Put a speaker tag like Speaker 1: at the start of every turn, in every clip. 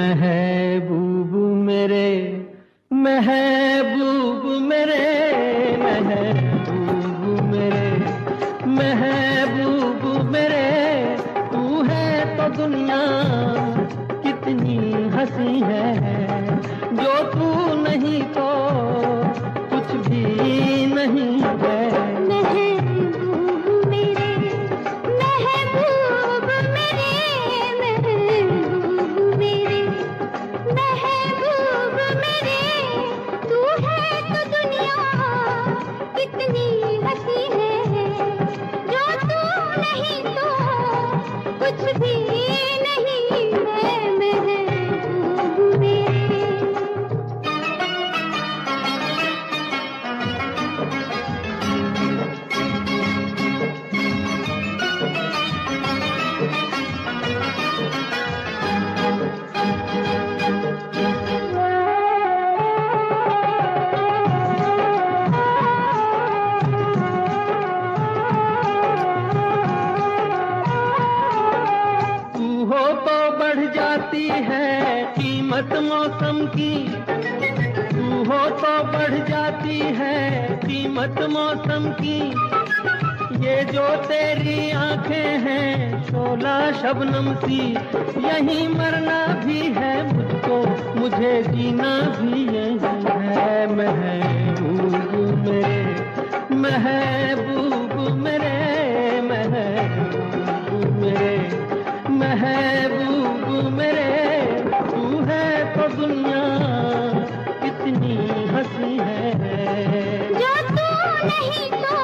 Speaker 1: महबूब मेरे, महबूब मेरे, महबूब मेरे, महबूब मेरे, तू है तो दुनिया कितनी हंसी है, जो तू नहीं तो कुछ भी नहीं है। है कीमत मौसम की, तू हो तो बढ़ जाती है कीमत मौसम की, ये जो तेरी आंखें हैं शोला शबनम सी, यहीं मरना भी है मुझको, मुझे जीना भी यही है। महबूब मेरे, महबूब मेरे, महबूब मेरे, महबूब मेरे, तू है तो दुनिया कितनी हंसी है,
Speaker 2: जो तू नहीं तो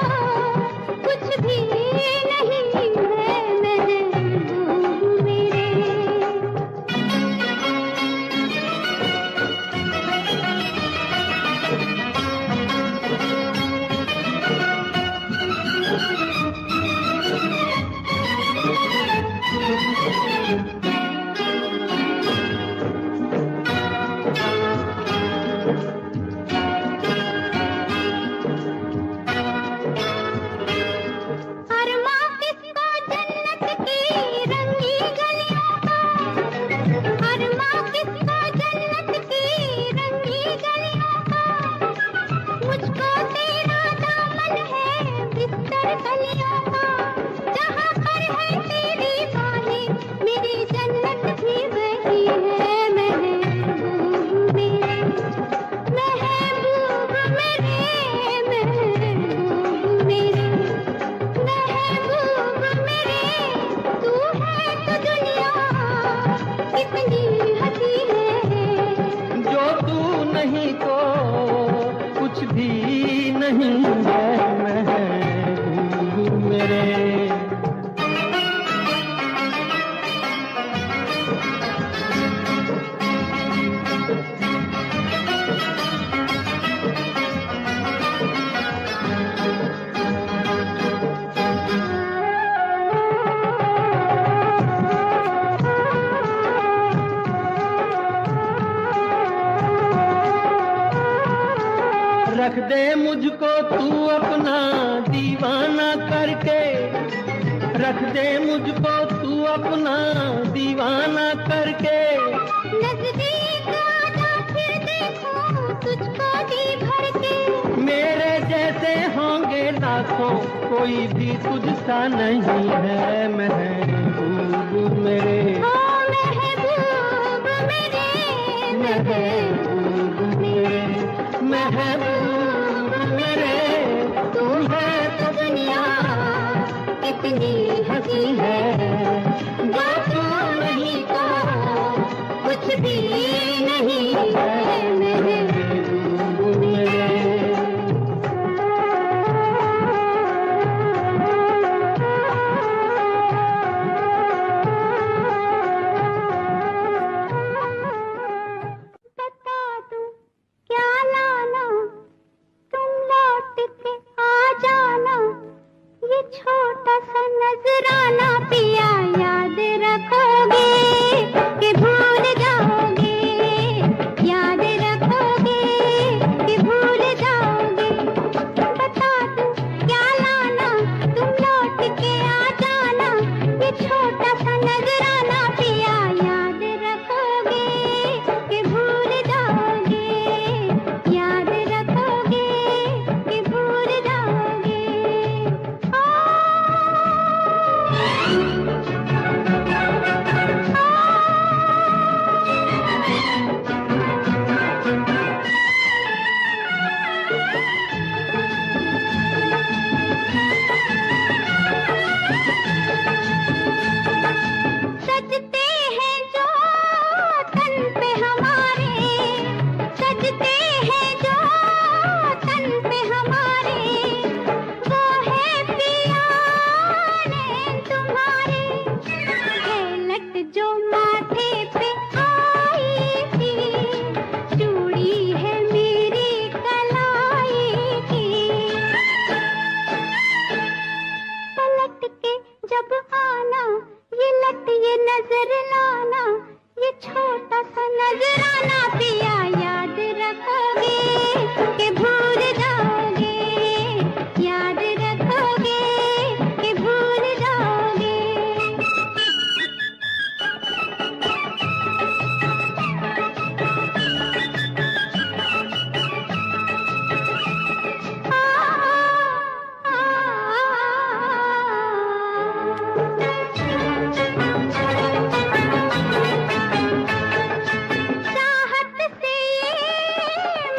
Speaker 2: कुछ भी नहीं है। महबूब मेरे,
Speaker 1: नहीं तो कुछ भी नहीं है। महबूब मेरे, रख दे मुझको तू अपना दीवाना करके, रख दे मुझको तू अपना दीवाना करके,
Speaker 2: नजदीक आजा फिर देखो तुझको जी भर के,
Speaker 1: मेरे जैसे होंगे लाखों कोई भी तुझसा नहीं है। महबूब मेरे,
Speaker 2: महबूब मेरे,
Speaker 1: महबूब मेरे, महबूब मेरे,
Speaker 2: तू है तो दुनिया कितनी हंसी है, जो तू नहीं तो कुछ भी नहीं है।
Speaker 1: महबूब मेरे,
Speaker 2: छोटा सा नजराना पिया याद रखोगे कि भूल जाओगे। छोटा सा नजराना पिया याद रखोगे कि भूल जाओगे, याद रखोगे कि भूल जाओगे। चाहत से ये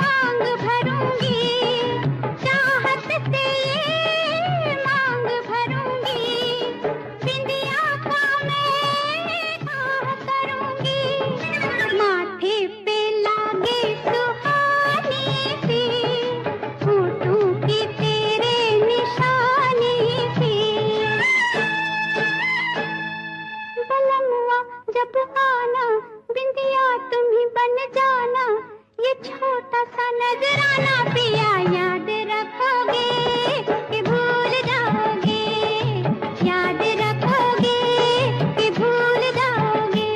Speaker 2: मांग भरूंगी, चाहत से ये मांग भरूंगी, बिंदिया का मैं आह करूंगी, माथे पे लागे सुहानी सी, होठों की तेरे निशानी सी। बलमुआ जब आना बिंदिया तुम ही बन जाना, ये छोटा सा नजराना पिया याद रखोगे कि भूल जाओगे, याद रखोगे कि भूल जाओगे।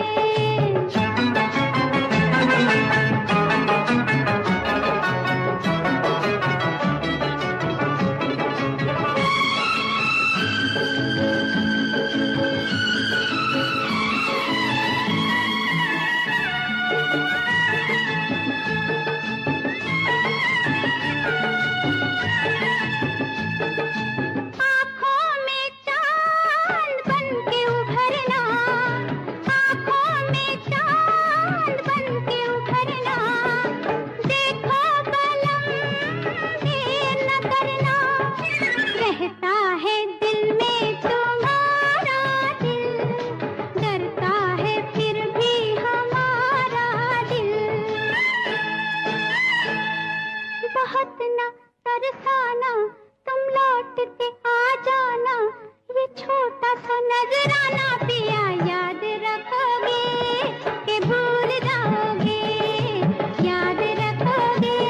Speaker 2: आँखों में चांद बन के उभरना, आँखों में चांद बन के उभरना, देखो बलम देर न करना, रहता है दिल में तुम्हारा दिल, डरता है फिर भी हमारा दिल। बहुत न तरसाना तुम लौट के आ जाना, ये छोटा सा नजराना पिया याद रखोगे कि भूल जाओगे, याद रखोगे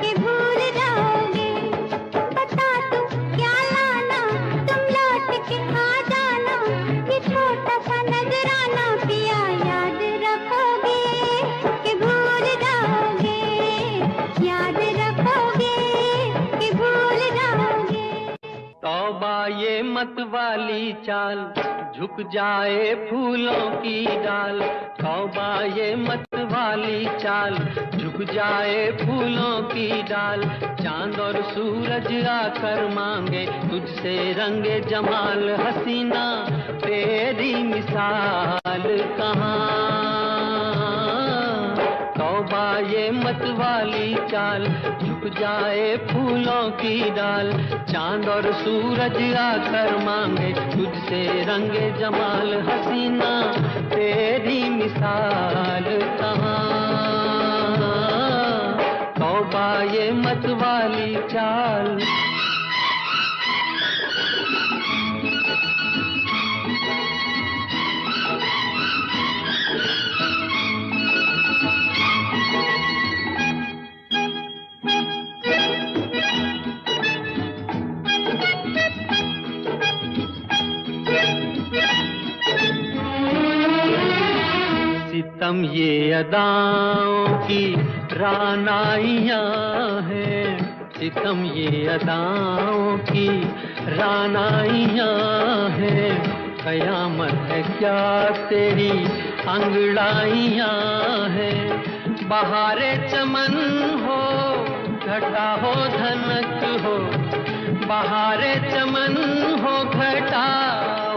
Speaker 2: कि भूल जाओगे। बता दूं क्या लाना तुम लौट के आ जाना, ये छोटा सा नजराना पिया याद रखोगे कि भूल जाओगे, याद रखोगे कि भूल जाओगे।
Speaker 1: तौबा ये मत वाली चाल, झुक जाए फूलों की डाल। तौबा ये मत वाली चाल, झुक जाए फूलों की डाल। चांद और सूरज आकर मांगे तुझसे रंगे जमाल। हसीना तेरी मिसाल कहाँ। तौबा ये मत वाली चाल, झुक जाए फूलों की डाल। चांद और सूरज आकर मांगे तुझसे रंगे जमाल। हसीना तेरी मिसाल कहाँ। तौबा ये मत वाली चाल। सितम ये अदाओं की रानाइयाँ हैं। सितम ये अदाओं की रानाइयाँ हैं। कयामत है क्या तेरी अंगड़ाइयाँ हैं। बहारे चमन हो घटा हो धनक हो। बहारे चमन हो घटा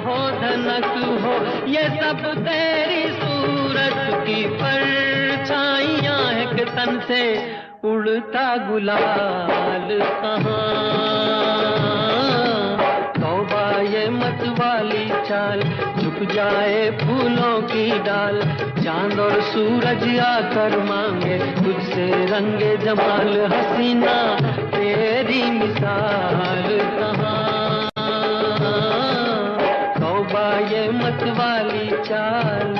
Speaker 1: हो धनक हो। ये सब तेरी सूरत की परछाइयाँ है कि तन से उड़ता गुलाल कहाँ। तौबा ये मत वाली चाल, झुक जाए फूलों की डाल। चांद और सूरज आकर मांगे तुझसे रंगे जमाल। हसीना तेरी मिसाल कहाँ। तौबा ये मत वाली चाल।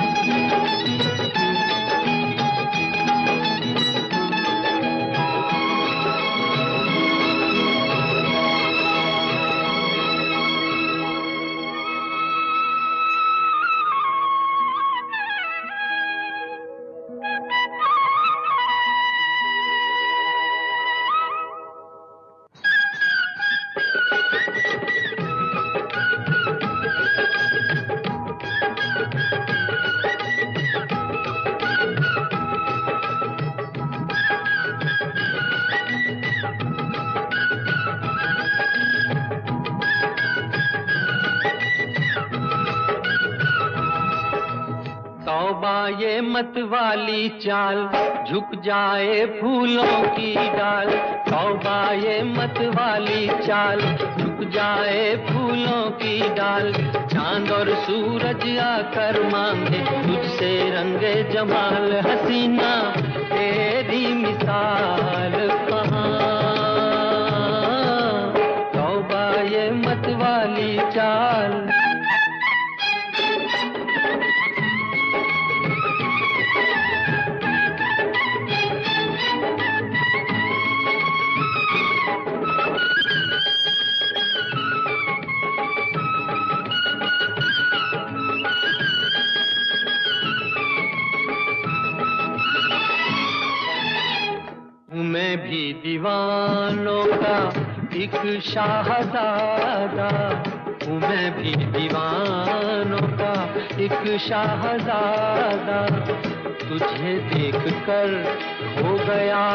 Speaker 1: ये मत वाली चाल, झुक जाए फूलों की डाल। तौबा ये मत वाली चाल, झुक जाए फूलों की डाल। चांद और सूरज आकर मांगे तुझसे रंगे जमाल। हसीना तेरी मिसाल कहाँ, तौबा ये मत वाली चाल। मैं भी दीवानों का एक शाहजादा हूँ, मैं भी दीवानों का एक शाहजादा। तुझे देखकर हो गया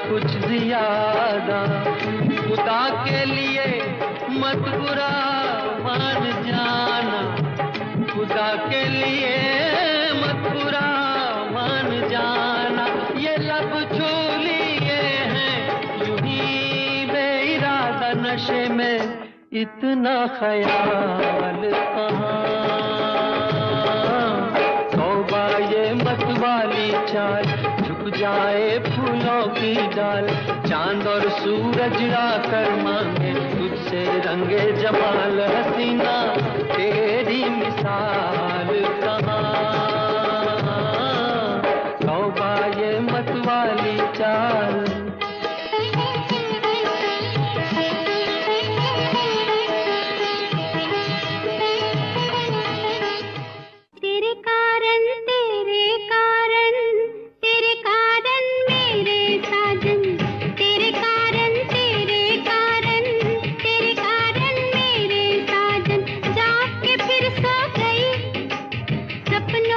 Speaker 1: कुछ ज्यादा। खुदा के लिए मत बुरा मान जाना, खुदा के लिए मत बुरा मान जाना। ये लब छू लिए हैं यूं ही बेइरादा, नशे में इतना ख्याल कहाँ। तौबा ये मत वाली चाल, झुक जाए फूलों की डाल। चांद और सूरज आकर मांगे तुझसे रंगे जमाल। हसीना तेरी मिसाल कहाँ, तौबा ये मत वाली चाल।
Speaker 2: तेरे कारण मेरे साजन, तेरे कारण मेरे साजन। जाग के फिर सो गई सपनों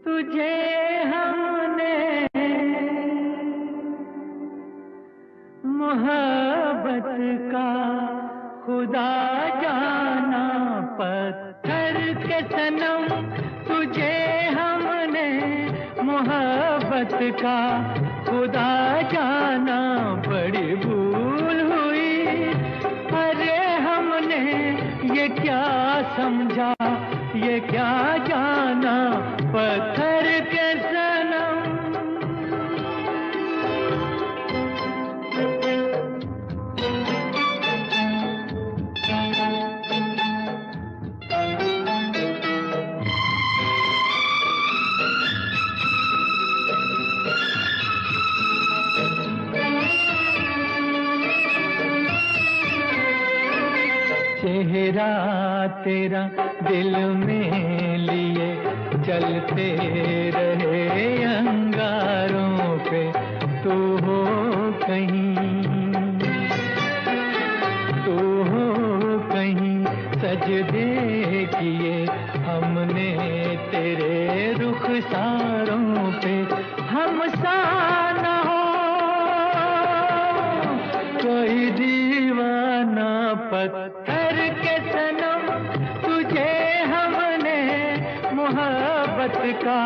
Speaker 1: तुझे हमने मोहब्बत का खुदा जाना, पत्थर के सनम तुझे हमने मोहब्बत का खुदा जाना, बड़ी भूल हुई। अरे हमने ये क्या समझा, ये क्या जाना, पत्थर के सनम। चेहरा तेरा दिल में लिए चलते रहे अंगारों पे, तू हो कहीं, तू हो कहीं, सजदे किए हमने तेरे रुखसारों पे। हम सा न हो कोई दीवाना, पत्थर के सनम तुझे हमने मोहब्बत का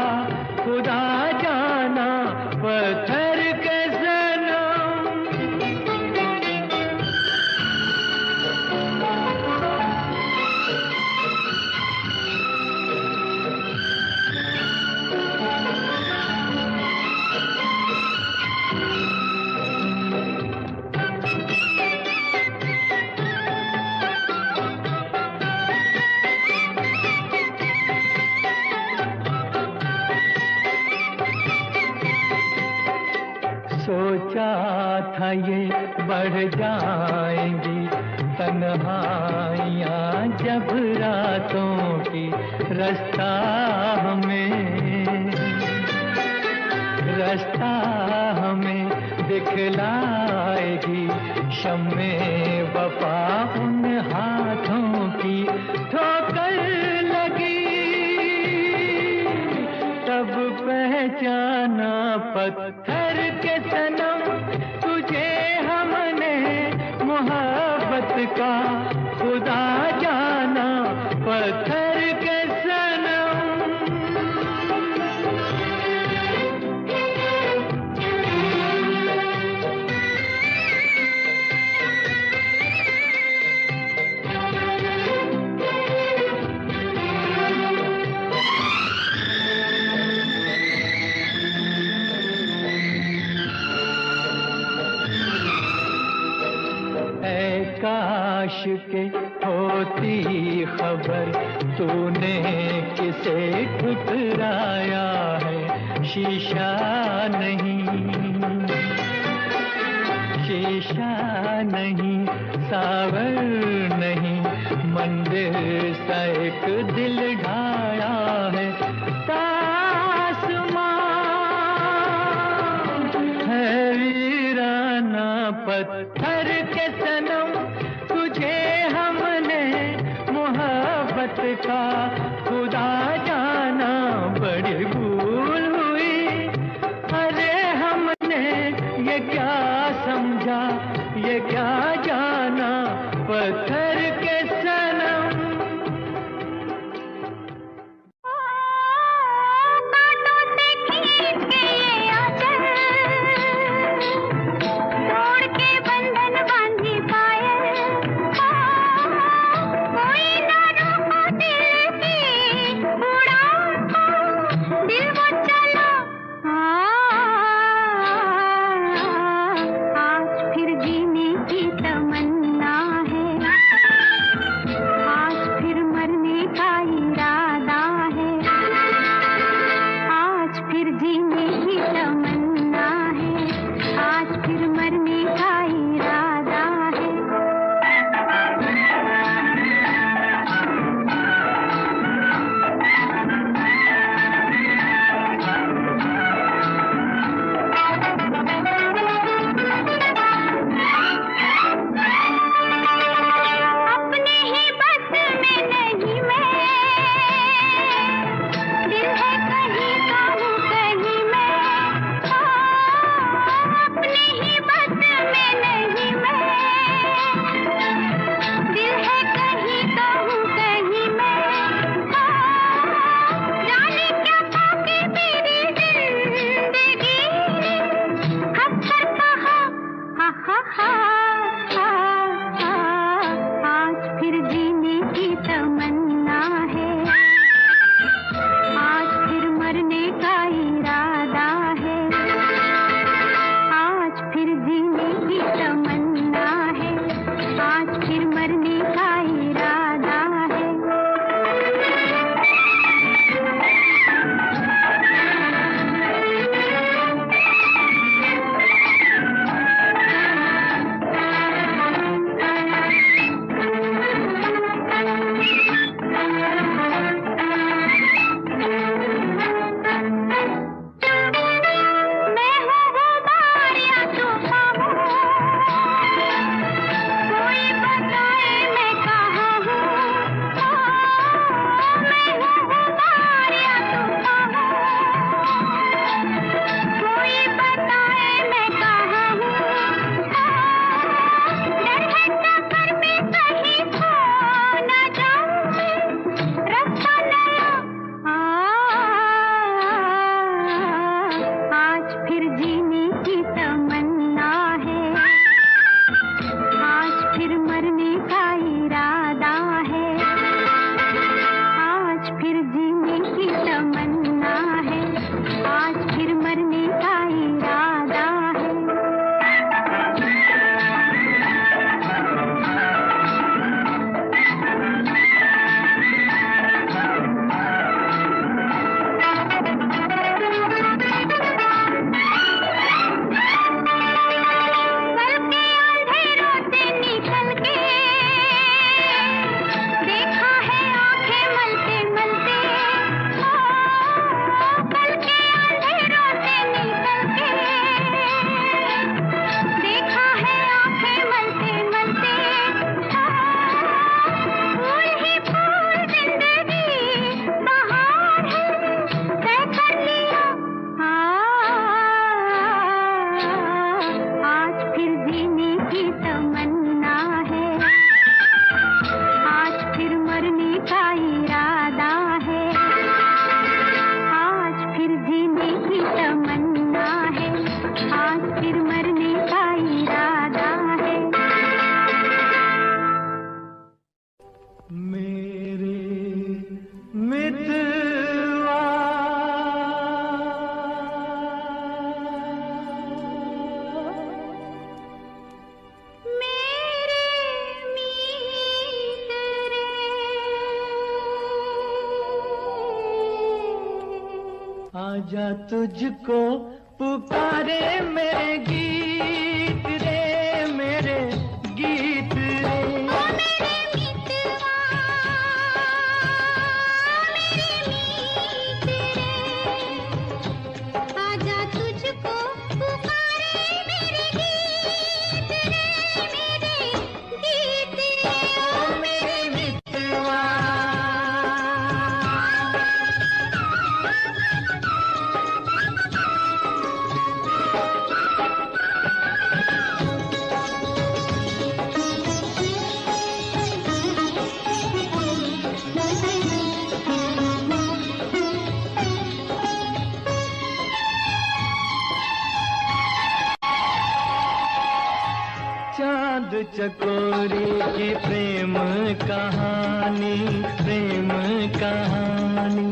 Speaker 1: खुदा जाना, पत्थर के सनम। सोचा था ये बढ़ जाएंगी तन्हाइयाँ जब रातों की, रास्ता हमें दिखलाएगी शम्मे वफा उन हाथों की। ठोकर लगी तब पहचाना, पत्थर के सनम तुझे हमने मोहब्बत का खुदा जाना, पत्थर के सनम। काश के होती खबर तूने किसे ठुकराया है, शीशा नहीं, सावर नहीं, मंदिर सा एक दिल ढाया है। तासमान है वीराना, पत्थर के सनम तुझे हमने मोहब्बत का खुदा जाना, बड़ी भूल हुई। अरे हमने ये क्या समझा, ये क्या जाना, पत्थर के सनम। आजा तुझको पुकारे मेरे गीत रे, मेरे गीत रे।
Speaker 2: ओ मेरे मितवा, मेरे मीत रे, आजा तुझको पुकारे मेरे गीत रे, मेरे गीत रे।
Speaker 1: ओ मेरे मितवा। चांद चकोरी की प्रेम कहानी, प्रेम कहानी।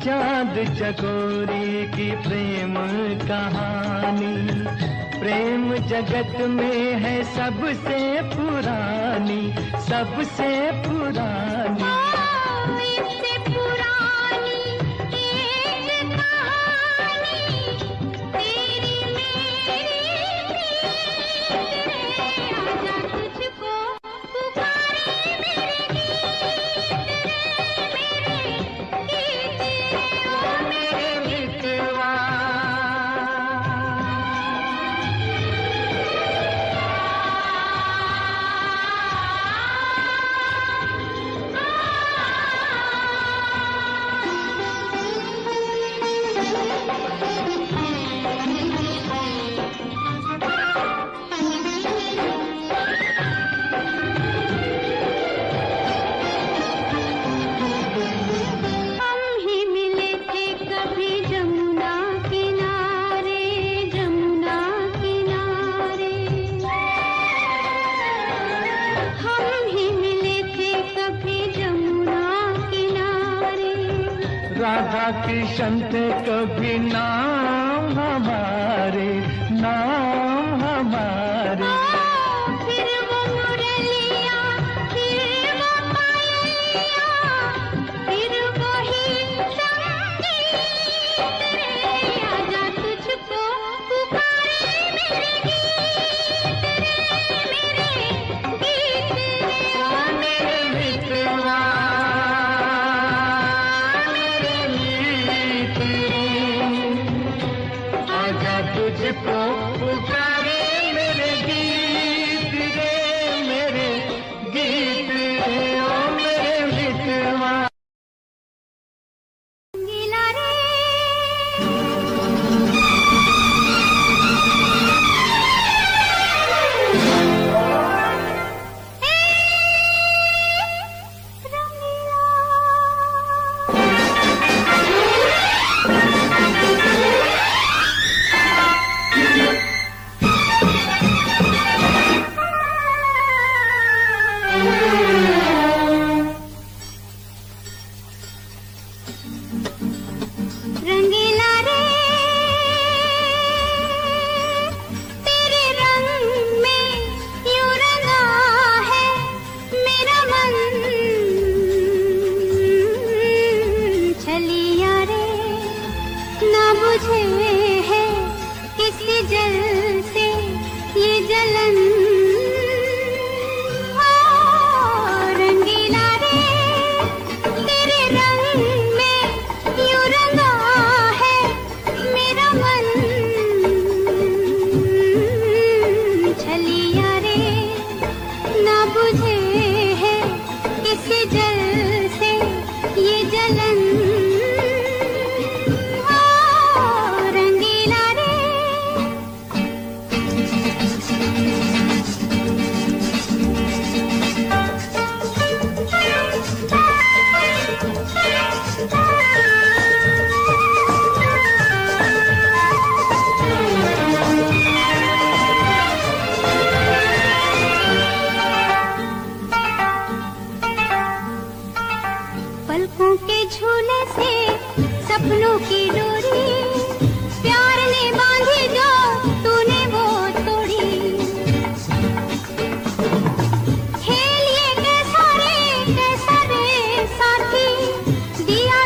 Speaker 1: चांद चकोरी की प्रेम कहानी, प्रेम जगत में है सबसे पुरानी, सबसे पुरानी।
Speaker 2: इससे पुरानी एक कहानी तेरी मेरी प्रीत रे, आजा तुझको पुकारे मेरे गीत रे, मेरे गीत रे। ओ मेरे
Speaker 1: मितवा।
Speaker 2: हम ही मिले थे कभी जमुना किनारे, जमुना किनारे। हम ही मिले थे कभी जमुना किनारे।
Speaker 1: राधा कृष्ण थे कभी नाम हमारे, नाम हमारे।
Speaker 2: फिर वो मुरलिया, फिर वो पायलिया, फिर वही संगीत रे, आजा तुझको पुकारे मेरे गीत रे, मेरे गीत रे।
Speaker 1: ओ मेरे मितवा, मेरे मीत रे, आजा तुझको पुकारे मेरे गीत रे, मेरे गीत रे। ओ मेरे मितवा।
Speaker 2: रंगीला रे, रंगीला रे, तेरे रंग में यूं रंगा है मेरा मन। छलिया रे, ना बुझे है किसी जल से ये जलन। रंगीला रे, तेरे रंग में यूं रंगा है मेरा मन। छलिया रे, ना बुझे है किसी जल से ये जलन। रंगीला रे, पलकों के झूले से सपनों की डोरी, प्यार ने बांधी जो तूने वो तोड़ी। खेल ये कैसा रे साथी, दिया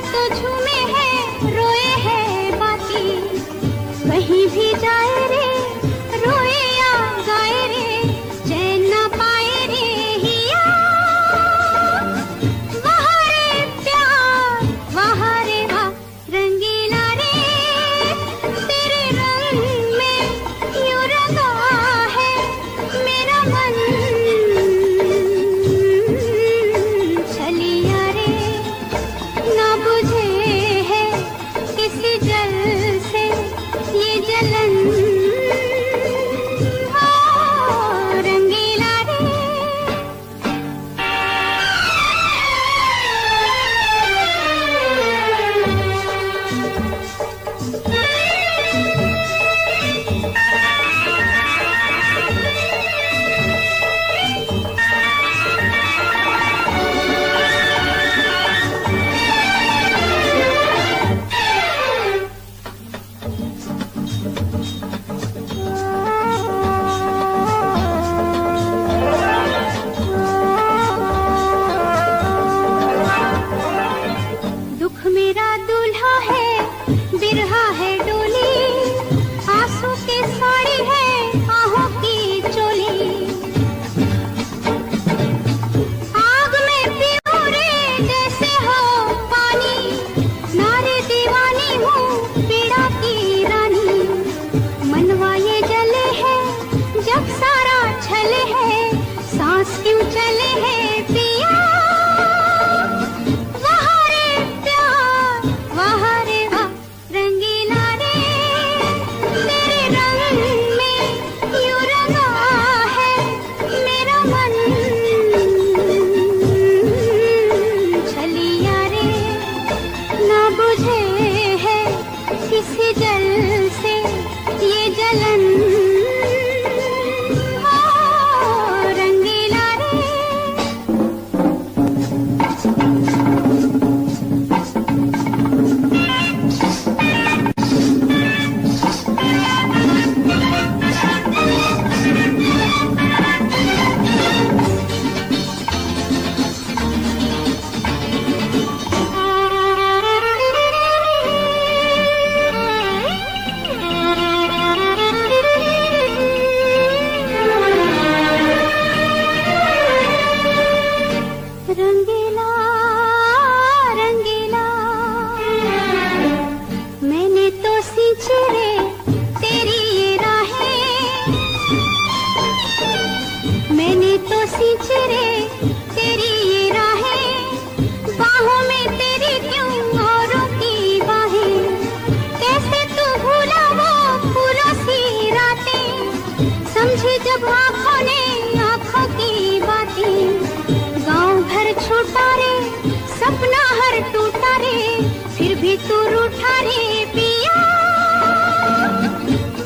Speaker 2: भी तू रूठा रे पिया,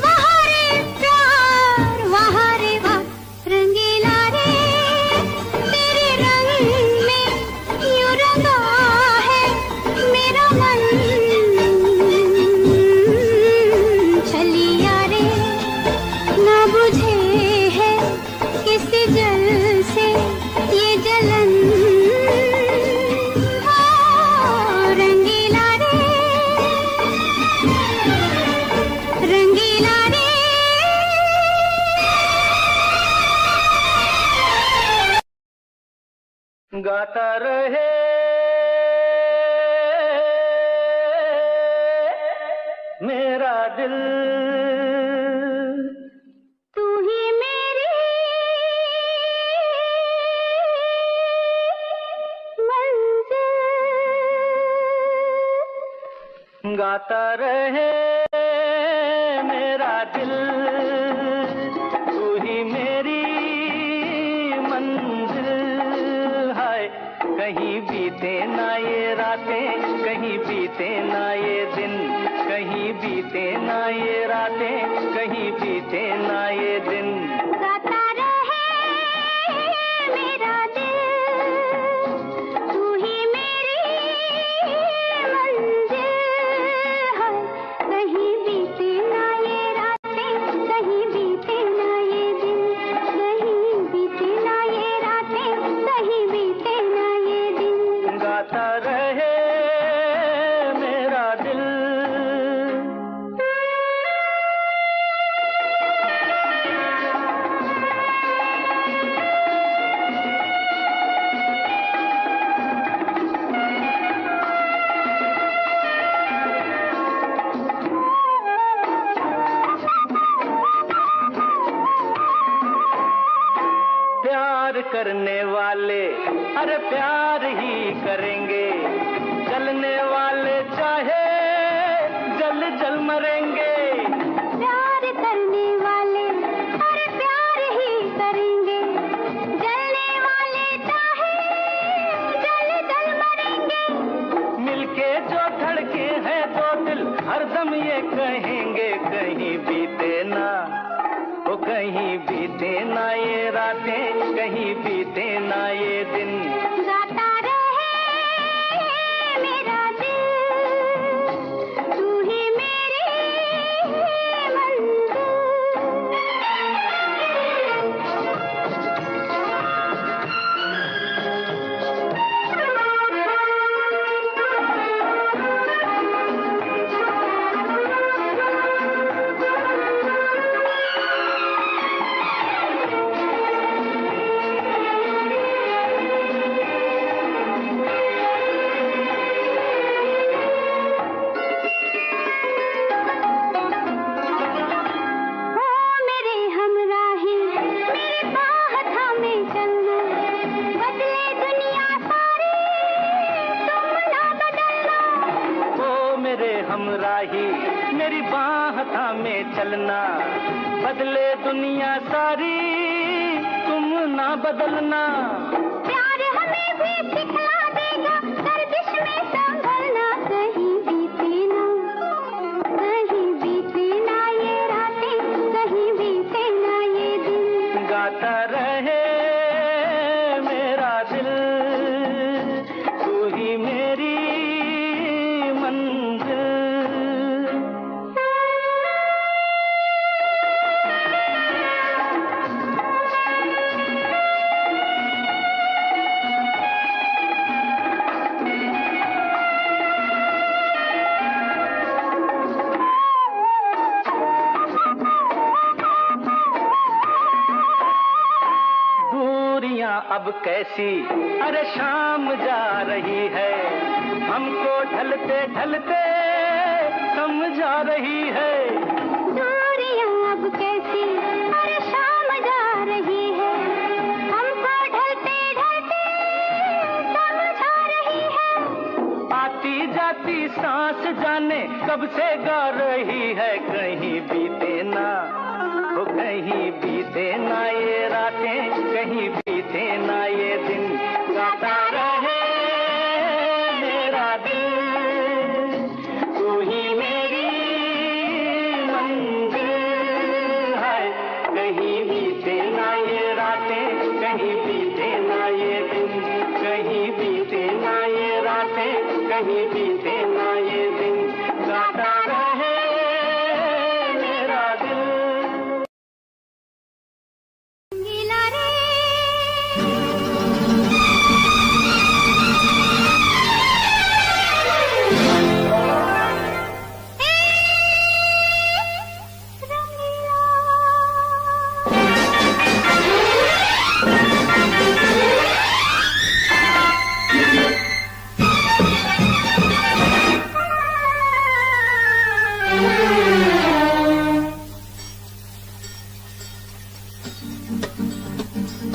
Speaker 2: वहाँ रे प्यार वहाँ रे वाह रंगीला रे, तेरे रंग में यूं रंगा है मेरा मन, छलिया रे ना बुझे है किसी जल से ये जलन, रंगीला रे रंगीला रे।
Speaker 1: गाता रहे मेरा दिल,
Speaker 2: तू ही मेरी मंजिल,
Speaker 1: गाता रहे मेरा दिल, तू ही मेरी मंजिल, हाय कहीं बीते ना ये रातें, कहीं बीते ना ये दिन, कहीं बीते ना ये रातें, कहीं बीते ना ये दिन।
Speaker 2: गाता रहे मेरा दिल, तू ही मेरी मंजिल, है कहीं बीते ना ये रातें, कहीं बीते ना ये दिन, कहीं बीते ना ये रातें, कहीं बीते ना ये दिन।
Speaker 1: गाता रहे मेरा दिल। प्यार करने वाले अरे प्यार ही करेंगे, जलने वाले चाहे जल जल मरेंगे।
Speaker 2: प्यार करने वाले अरे प्यार ही करेंगे, जलने वाले चाहे जल जल मरेंगे।
Speaker 1: मिलके जो धड़के हैं दो दिल हरदम ये कहेंगे, कहीं बीते ना ओ कहीं बीते ना ये रातें, कहीं बीते ना ये दिन।
Speaker 2: गाता रहे मेरा दिल, तू ही मेरी
Speaker 1: हमराही मेरी बाह थामे चलना, बदले दुनिया सारी तुम ना बदलना।
Speaker 2: प्यार हमें भी सिखला देगा गर्दिश में संभलना, कहीं बीते ना, कहीं बीते ना ये रातें, कहीं बीते ना ये दिन।
Speaker 1: गाता रहे मेरा दिल, तू ही मेरी मंजिल। अब कैसी अरे शाम जा रही है, हमको ढलते ढलते समझा रही है।
Speaker 2: दूरियां अब कैसी अरे शाम जा रही है, हमको ढलते ढलते समझा रही है।
Speaker 1: आती जाती सांस जाने कब से गा रही है, कहीं बीते ना वो कहीं बीते ना ये रातें, कहीं बीते ना ये दिन। गाता रहे मेरा दिल, बीते ना ये दिन, गाता रहे मेरा दिल।
Speaker 2: रंगीला रे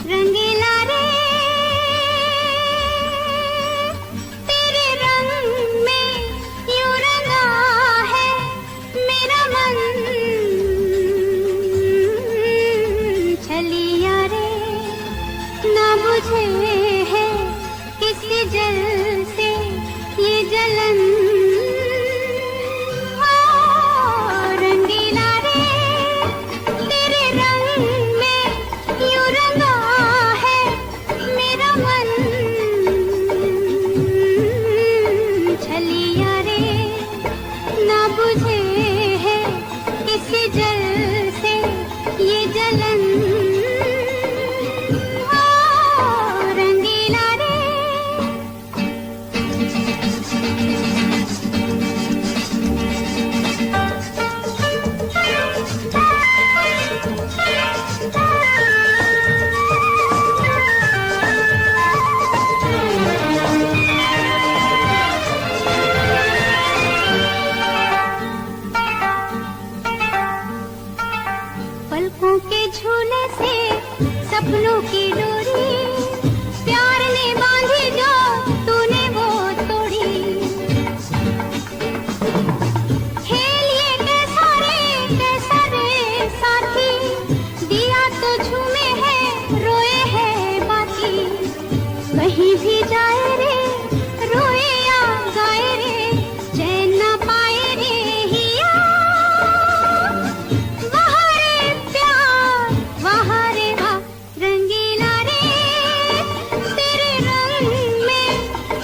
Speaker 2: रंगीला रे तेरे रंग में यूं रंगा है मेरा मन, छलिया रे ना बुझे है किसी जल से ये जलन। रंगीला रे तेरे रंग में यूं रंगा है मेरा मन, छलिया रे ना बुझे है किसी जल से ये जलन। रंगीला रे पलकों के झूले से सपनों की डोरी, प्यार ने बांधी जो तूने वो तोड़ी। खेल ये कैसा रे साथी, दिया तो झूमे है रोए है बाकी। कहीं भी जाए रे रोए या गाए रे, चैन ना पाए रे हिया। रंगीला रे तेरे रंग में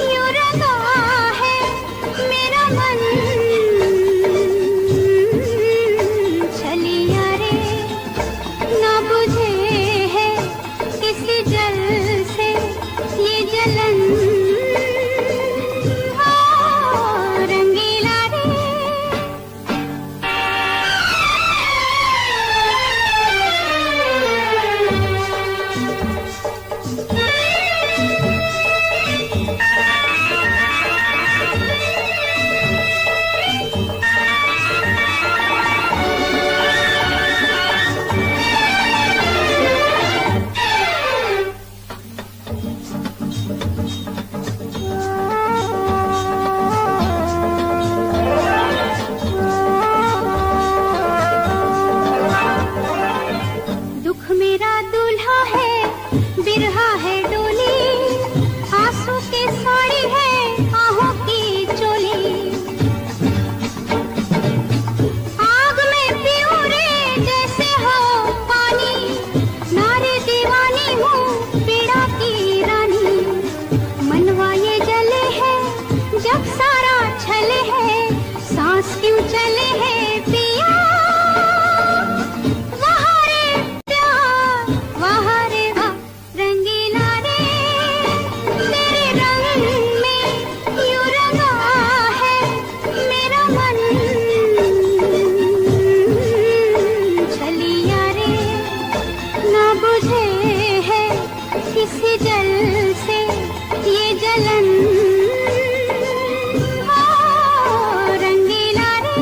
Speaker 2: यूं रंगा है मेरा मन, छलिया रे ना बुझे है किसी जल से ये जलन। रंगीला रे दुख मेरा दूल्हा है बिरहा है डोली, आंसू की साड़ी है आहों की चोली। आग में पीऊं रे जैसे हो पानी, नारे दीवानी हूँ पीड़ा की रानी। मनवा ये जले है जब सारा छले है, सांस क्यों चले है पिया। रंगीला रे तेरे रंग में यूं रंगा है मेरा मन, छलिया रे ना बुझे है किसी जल से ये जलन। रंगीला रे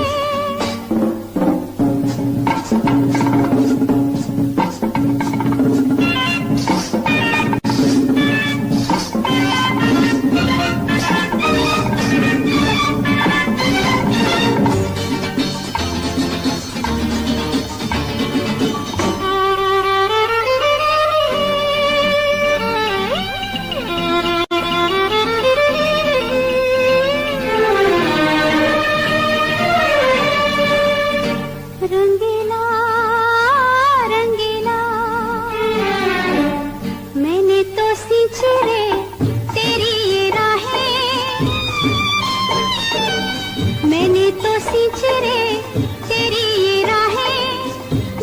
Speaker 2: मैंने तो सींची रे तेरी ये राहें,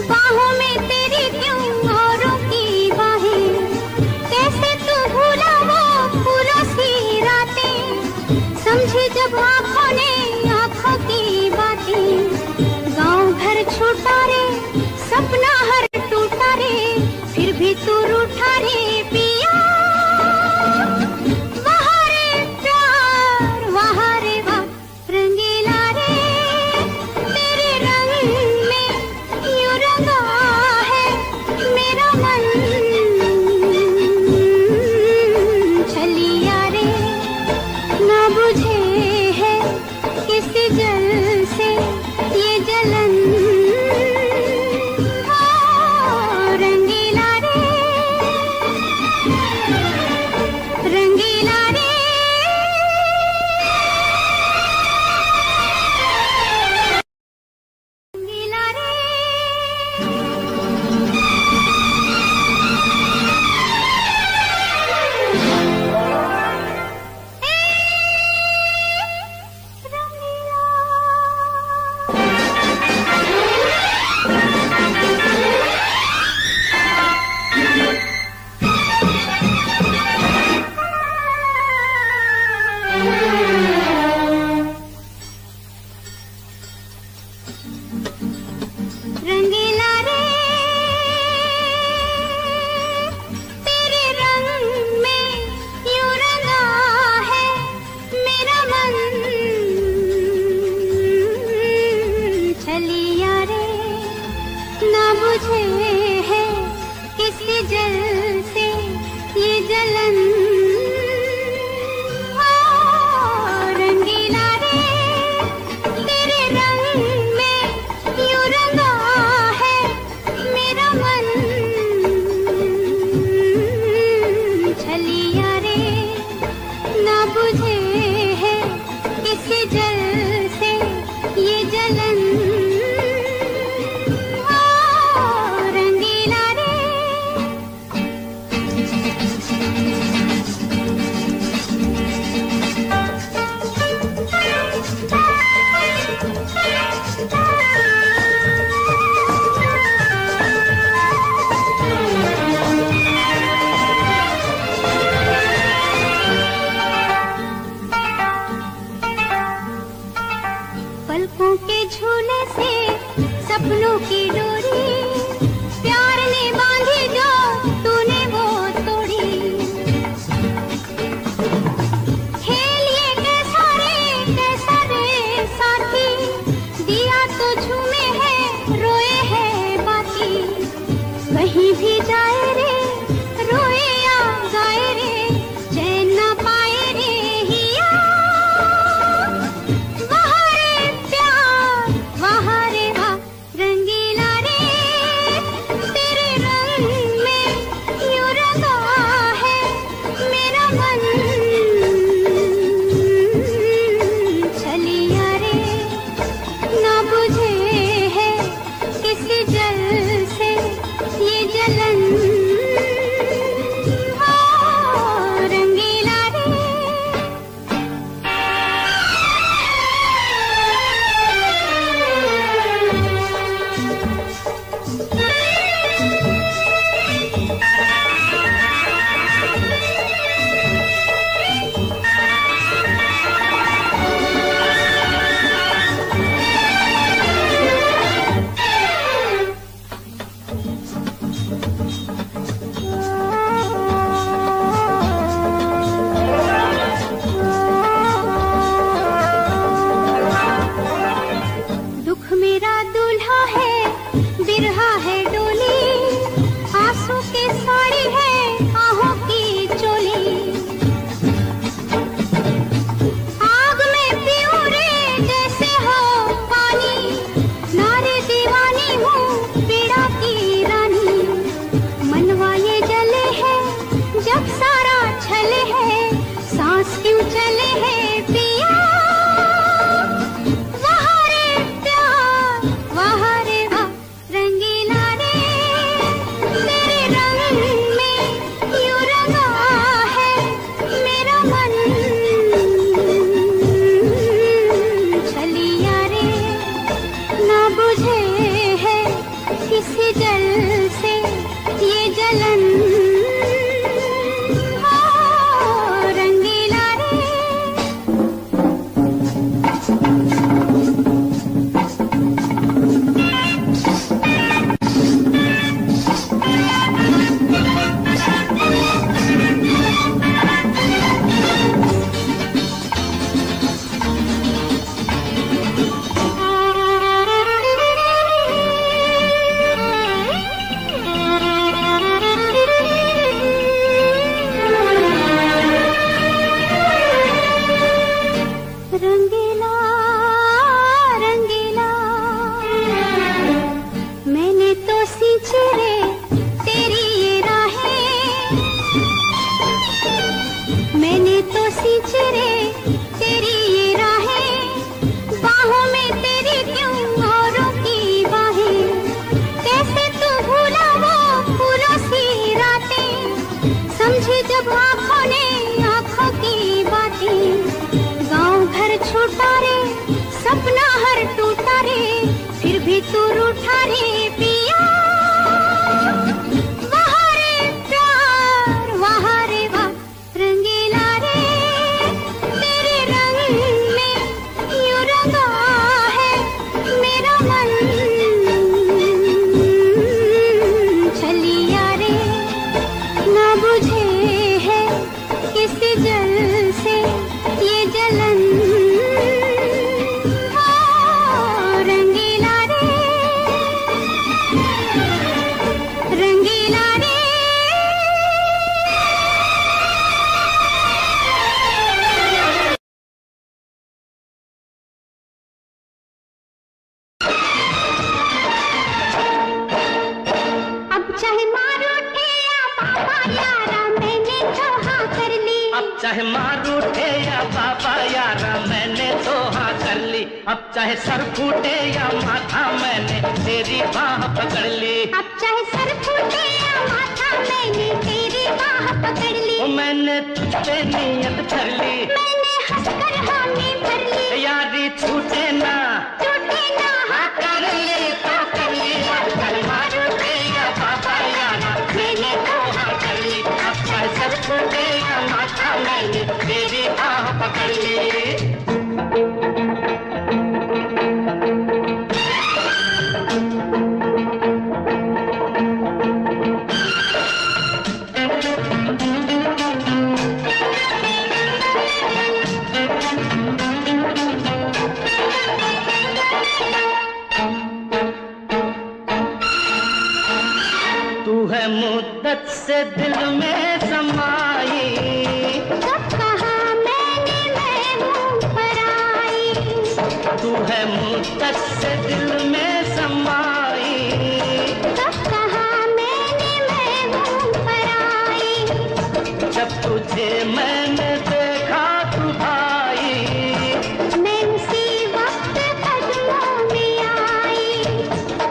Speaker 2: बाहों में तेरी क्यों औरों की बाहें। कैसे तू भूला वो फूलों सी रातें, समझी जब आँखों ने आँखों की बातें। गाँव घर छूटा रे, सपना हर टूटा रे, फिर भी तू रूठा रे पिया। वहाँ रे प्यार, वहाँ रे वाह रंगीला रे, तेरे रंग में यूं रंगा है मेरा मन। छलिया रे ना बुझे है किसी जल से ये जलन। रंगीला रे, रंगीला रे, रंगीला रे। रंगीला रे, तेरे रंग में यूं रंगा है मेरा मन। छलिया रे ना बुझे है किसी जल से ये जलन। रंगीला रे, तेरे रंग में यूं रंगा है मेरा मन। छलिया रे ना बुझे है किसी जल से ये जलन। रंगीला रे, पलकों के झूले से सपनों की डोरी, प्यार ने बांधी जो तूने वो तोड़ी। खेल ये कैसा रे साथी, दिया तो झूमे है रोए है बाकी। कहीं भी जाए रे रोए या गाए रे, चैन ना पाए रे हिया। वहाँ रे प्यार, वहाँ रे वाह रंगीला रे, चाहे मार उठे या पापा यारा मैंने तो हाँ कर ली।
Speaker 1: अब चाहे मार उठे या बाबा यारा मैंने तो हाँ कर ली। अब चाहे सर फूटे या माथा मैंने तेरी बाह पकड़ ली।
Speaker 2: अब चाहे सर फूटे या माथा मैंने तेरी बाह पकड़ ली।
Speaker 1: ओ मैंने तुझ पे नियत धर ली,
Speaker 2: मैंने हंसकर हामी भर ली।
Speaker 1: यारी छूटे ना
Speaker 2: टूटे ना
Speaker 1: हाँ कर ली तो कर ली। अब चाहे मार उठे या बाबा यारा मैंने तो हाँ कर ली। अब चाहे सर फूटे या माथा मैंने तेरी बाह पकड़ ली। तू है मुद्दत से दिल में समाई,
Speaker 2: कब कहा मैंने मैं हूँ पराई।
Speaker 1: तू है मुद्दत से दिल में समाई।
Speaker 2: कब कहा मैंने मैं हूँ पराई।
Speaker 1: जब तुझे मैंने देखा तू भाई,
Speaker 2: मैं उसी वक्त कदमों में आई।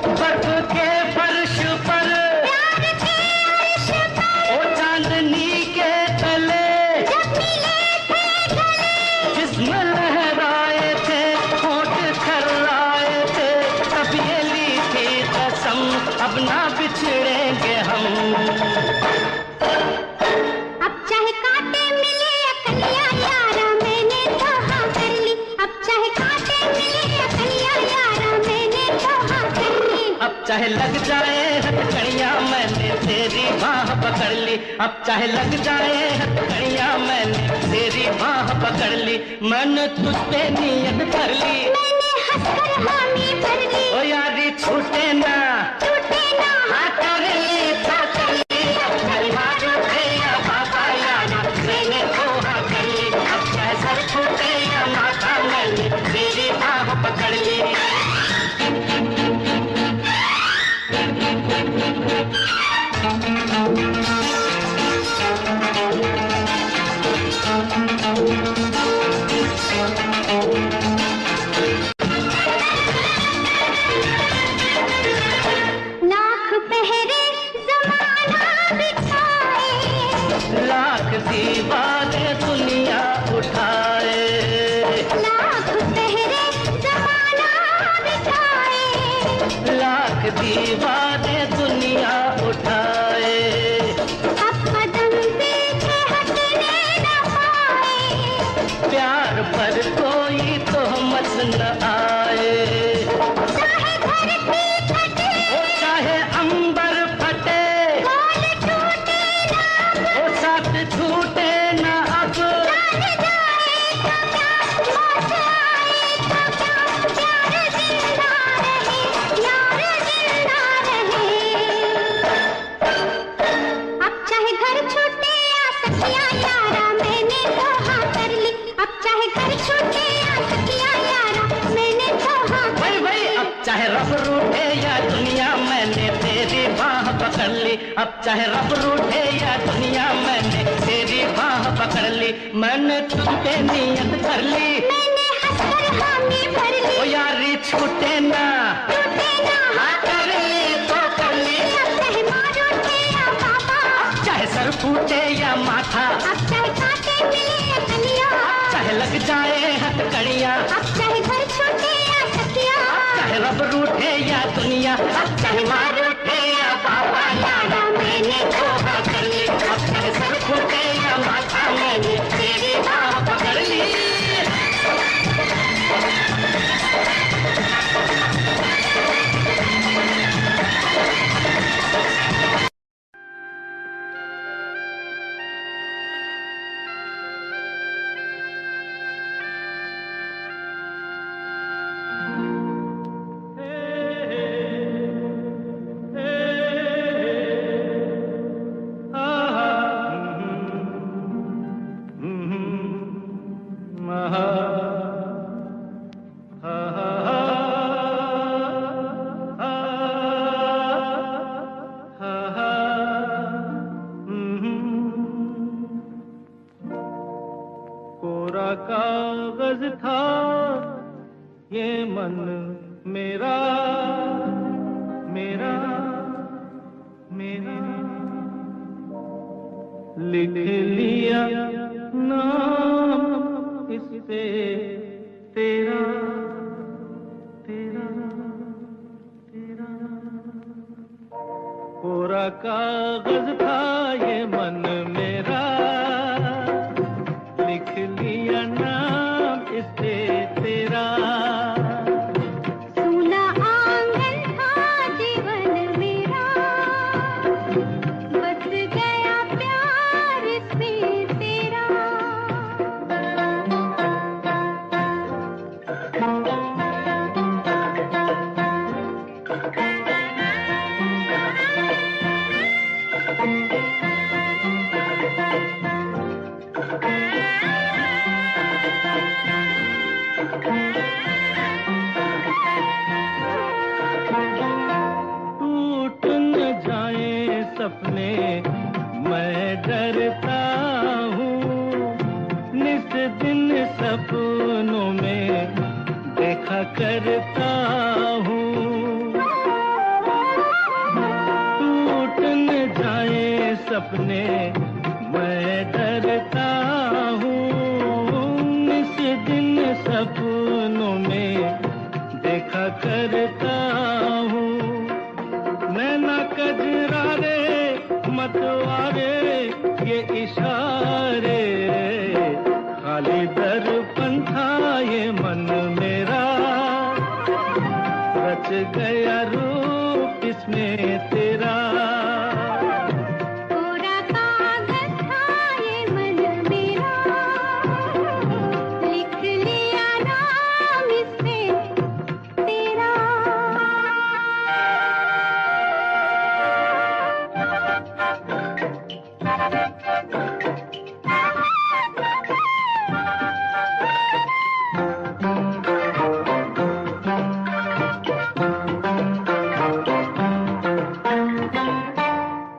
Speaker 1: बर्फ के फर्श पर
Speaker 2: प्यार के अर्श पर
Speaker 1: ओ चांदनी के तले
Speaker 2: जब मिले थे गले।
Speaker 1: जिस्म लहराए थे होंठ थर्राए थे, तब ये ली थी कसम अब ना बिछड़ेंगे हम।
Speaker 2: अब चाहे कांटे मिले अकलिया यारा मैंने तो हाँ कर ली। अब चाहे कांटे मिले अकलिया यारा मैंने तो हाँ कर ली।
Speaker 1: अब चाहे लग जाए हथकड़ियां मैंने तेरी बाह पकड़ ली। अब चाहे लग जाए हथकड़ियां मैंने तेरी बाह पकड़ ली। मैंने तुझ पे नियत कर ली,
Speaker 2: मैंने हंसकर हामी भर ली।
Speaker 1: ओ यारी छूटे ना
Speaker 2: टूटे ना
Speaker 1: हाँ कर ली तो कर ली। अब चाहे मार उठे या बाबा यारा मैंने तो हाँ कर ली। अब चाहे सर फूटे या माथा मैंने तेरी बाह पकड़ ली।
Speaker 2: लाख पहरे जमाना बिछाए।
Speaker 1: लाख दीवारें दुनिया उठाए,
Speaker 2: लाख पहरे जमाना बिछाए।
Speaker 1: लाख दीवारें दुनिया उठाए।
Speaker 2: अब कदम पीछे हटने न पाए।
Speaker 1: प्यार पर कोई तोहमत न आए,
Speaker 2: चाहे धरती फटे
Speaker 1: ओ चाहे अंबर फटे,
Speaker 2: बोल टूटे ना
Speaker 1: ओ साथ छूटे न अब।
Speaker 2: जान जाए तो क्या मौत आए तो क्या प्यार जिंदा रहे यार जिंदा रहे। अब चाहे घर छूटे या सखिया यारा मैंने तो हाँ कर ली। अब चाहे घर छूटे या सखिया यारा मैंने तो हाँ कर
Speaker 1: भाई भाई
Speaker 2: ली।
Speaker 1: अब चाहे रब रूठे या दुनिया मैंने तेरी बाह पकड़ ली। अब चाहे रब रूठे या दुनिया मैंने तेरी बाह पकड़ ली। मैंने तुझ पे नियत कर ली,
Speaker 2: मैंने हंसकर हामी भर ली।
Speaker 1: ओ यारी छूटे ना
Speaker 2: टूटे ना
Speaker 1: हाँ कर ली तो कर ली।
Speaker 2: अब चाहे मार उठे या बाबा।
Speaker 1: चाहे सर फूटे या माथा,
Speaker 2: अब चाहे कांटे मिले कलिया।
Speaker 1: चाहे लग जाए हथकड़ियां,
Speaker 2: अब चाहे घर छूटे या सखिया।
Speaker 1: चाहे रब रूठे या दुनिया, अब चाहे मार उठे या बाबा यारा मैंने तो हाँ कर ली। अब चाहे सर फूटे या माथा मैंने तेरी बाह पकड़ ली। ये मन मेरा मेरा मेरा लिख लिया नाम इस पे तेरा तेरा तेरा। कोरा कागज था ये मन मेरा, लिख लिया नाम इस पे तेरा।
Speaker 2: सूना आंगन था जीवन मेरा, बस गया प्यार इसमें तेरा।
Speaker 1: टूट न जाए सपने मैं डरता हूँ, निस दिन सपनों में देखा करता हूँ। टूट न जाए सपने मैं डरता हूँ, निस दिन सपनों में देखा करता हूँ। नैना कजरारे मतवारे ये इशारे, खाली दर्पण था ये मन मेरा, रच गया रूप इसमें तेरा।
Speaker 2: कोरा कागज था ये मन मेरा, लिख लिया नाम इसमें तेरा।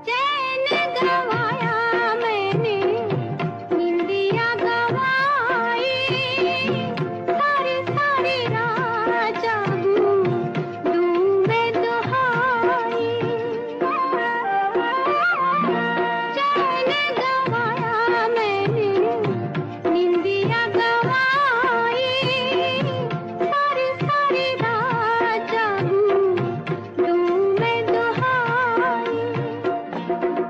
Speaker 2: चैन गवाया मैंने, निंदिया गवाई, सारी सारी रात जागूं दूं मैं दुहाई। चैन गवाया मैंने, निंदिया गवाई, सारी सारी रात जागूं दूं मैं दुहाई।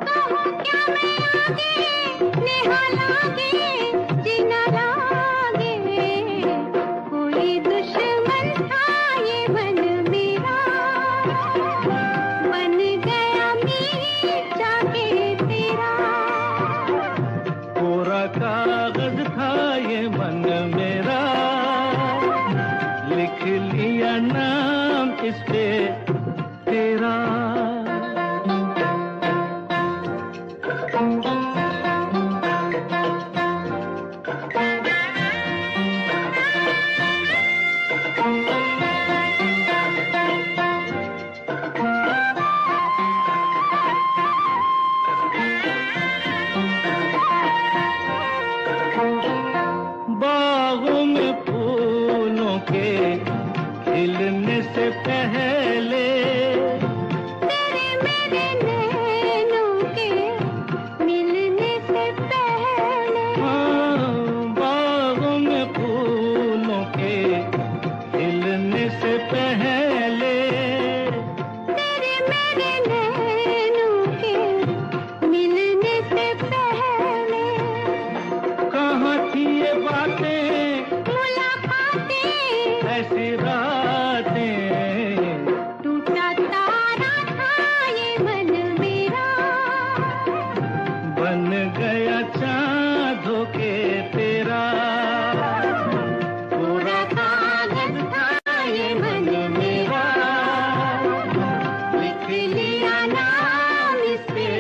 Speaker 2: कहो क्या मैं आगे नेहा लागे जीना लागे, कोई दुश्मन था ये मन मेरा, बन गया मीत जाके तेरा।
Speaker 1: कोरा कागज था ये मन मेरा, लिख लिया नाम इस पे तेरा। बागों में फूलों के खिलने से पहले,
Speaker 2: तेरे मेरे नैनों के मिलने से पहले,
Speaker 1: हाँ, बागों में फूलों के खिलने से पहले,
Speaker 2: तेरे मेरे नैनों के मिलने से पहले,
Speaker 1: कहाँ थी ये बातें
Speaker 2: मुलाकातें
Speaker 1: ऐसी रातें,
Speaker 2: टूटा तारा था ये मन मेरा,
Speaker 1: बन गया चाँद होके तेरा।
Speaker 2: कोरा कागज था ये मन मेरा, लिख लिया नाम इस पे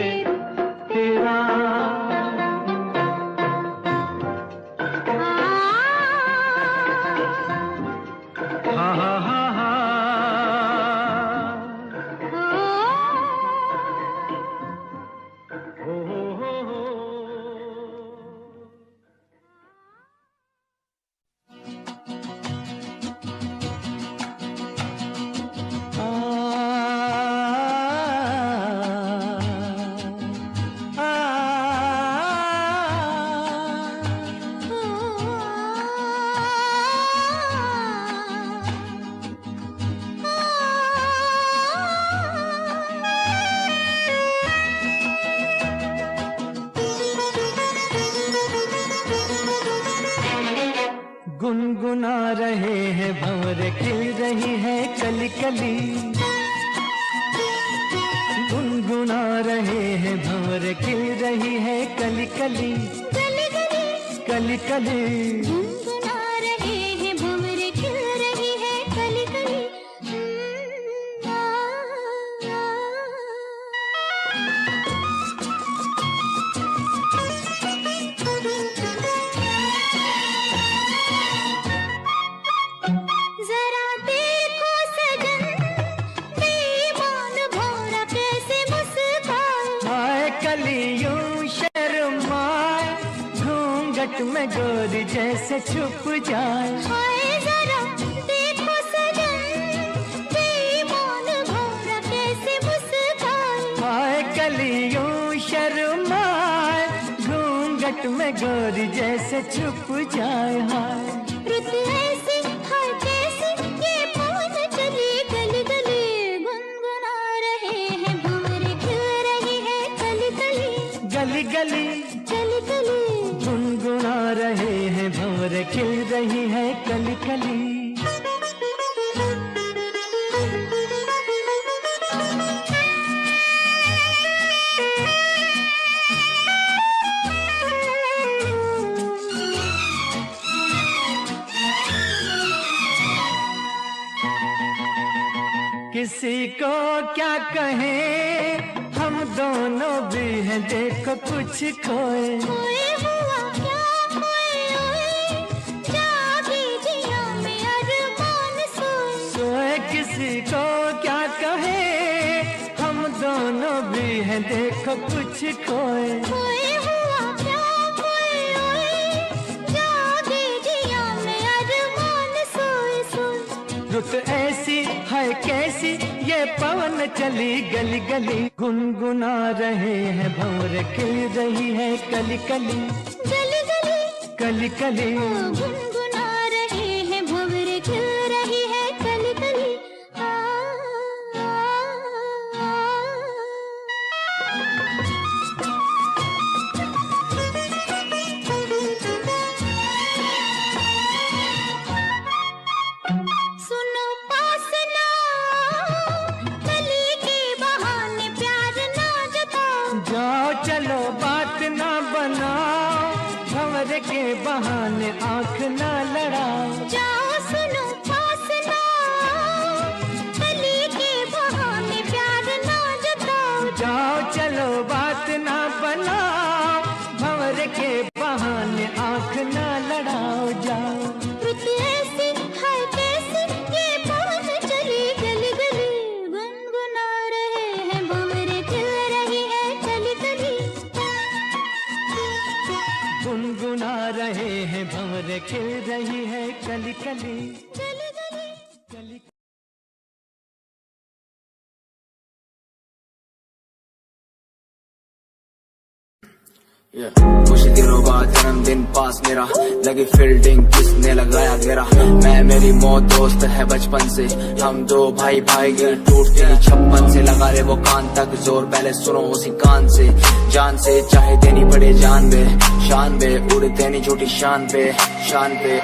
Speaker 1: तेरा।
Speaker 2: आ
Speaker 1: रहे हैं भंवरे खिल रही है कली कली, गुनगुना रहे हैं भंवरे खिल रही है कली कली,
Speaker 2: गली गली
Speaker 1: कली कली।
Speaker 2: गुनगुना रहे हैं भंवरे खिल रही है कली कली। जरा देखो सजन, बेईमान भौरा कैसे मुस्काए।
Speaker 1: हाय कलियों शर्माए, घूंघट में गोरी जैसे छुप जाए।
Speaker 2: हाय जरा देखो सजन, बेईमान भौरा कैसे मुस्काए।
Speaker 1: हाय कलियों शर्माए, घूंघट में गोरी जैसे छुप जाए। हाय
Speaker 2: रुत ऐसी हाय कैसी, ये पवन चली गली गली। गुनगुना रहे हैं भंवरे खिल रही है कली कली,
Speaker 1: गली गली,
Speaker 2: कली कली।
Speaker 1: गुनगुना रहे हैं भंवरे खिल रही है कली कली। किसी को क्या कहें, हम दोनों भी हैं देखो कुछ खोए।
Speaker 2: खोए हुआ क्या खोए ओए, जागी जिया में अरमान सोए।
Speaker 1: सोए किसी को क्या कहें, हम दोनों भी हैं देखो कुछ खोए।
Speaker 2: खोए हुआ क्या खोए ओए, जागी जिया में अरमान सोए सोए।
Speaker 1: रुत ऐसी है कैसी, ये पवन चली गली गली। गुनगुना रहे हैं भंवरे खिल रही है कली कली,
Speaker 2: गली गली
Speaker 1: कली कली।
Speaker 2: गुनगुना रहे हैं भंवरे खिल रही है कली कली। सुनो पास ना, कली के बहाने प्यार ना जताओ।
Speaker 1: जाओ चलो बात ना बनाओ, भंवरे के बहाने आंख ना लड़ाओ।
Speaker 2: जाओ सुनो पास ना, कली के बहाने प्यार ना जताओ।
Speaker 1: जाओ चलो बात ना बनाओ, भंवरे के बहाने आंख ना लड़ाओ। जाओ
Speaker 2: रुत ऐसी हाय कैसी, ये पवन चली गली गली। गुनगुना रहे हैं भंवरे खिल रही है कली कली,
Speaker 1: गुनगुना रहे हैं भंवरे खिल रही है कली कली,
Speaker 2: गली गली।
Speaker 1: कली।
Speaker 3: कुछ दिनों बाद जन्मदिन पास मेरा, लगी फील्डिंग किसने लगाया घेरा। मैं मेरी मौत दोस्त है बचपन से, हम दो भाई भाई गिर टूटते ही छप्पन से। लगा ले वो कान तक जोर, पहले सुनो उसी कान से। जान से चाहे देनी पड़े जान बे, शान बे उड़ देनी झूठी शान पे, शान पे।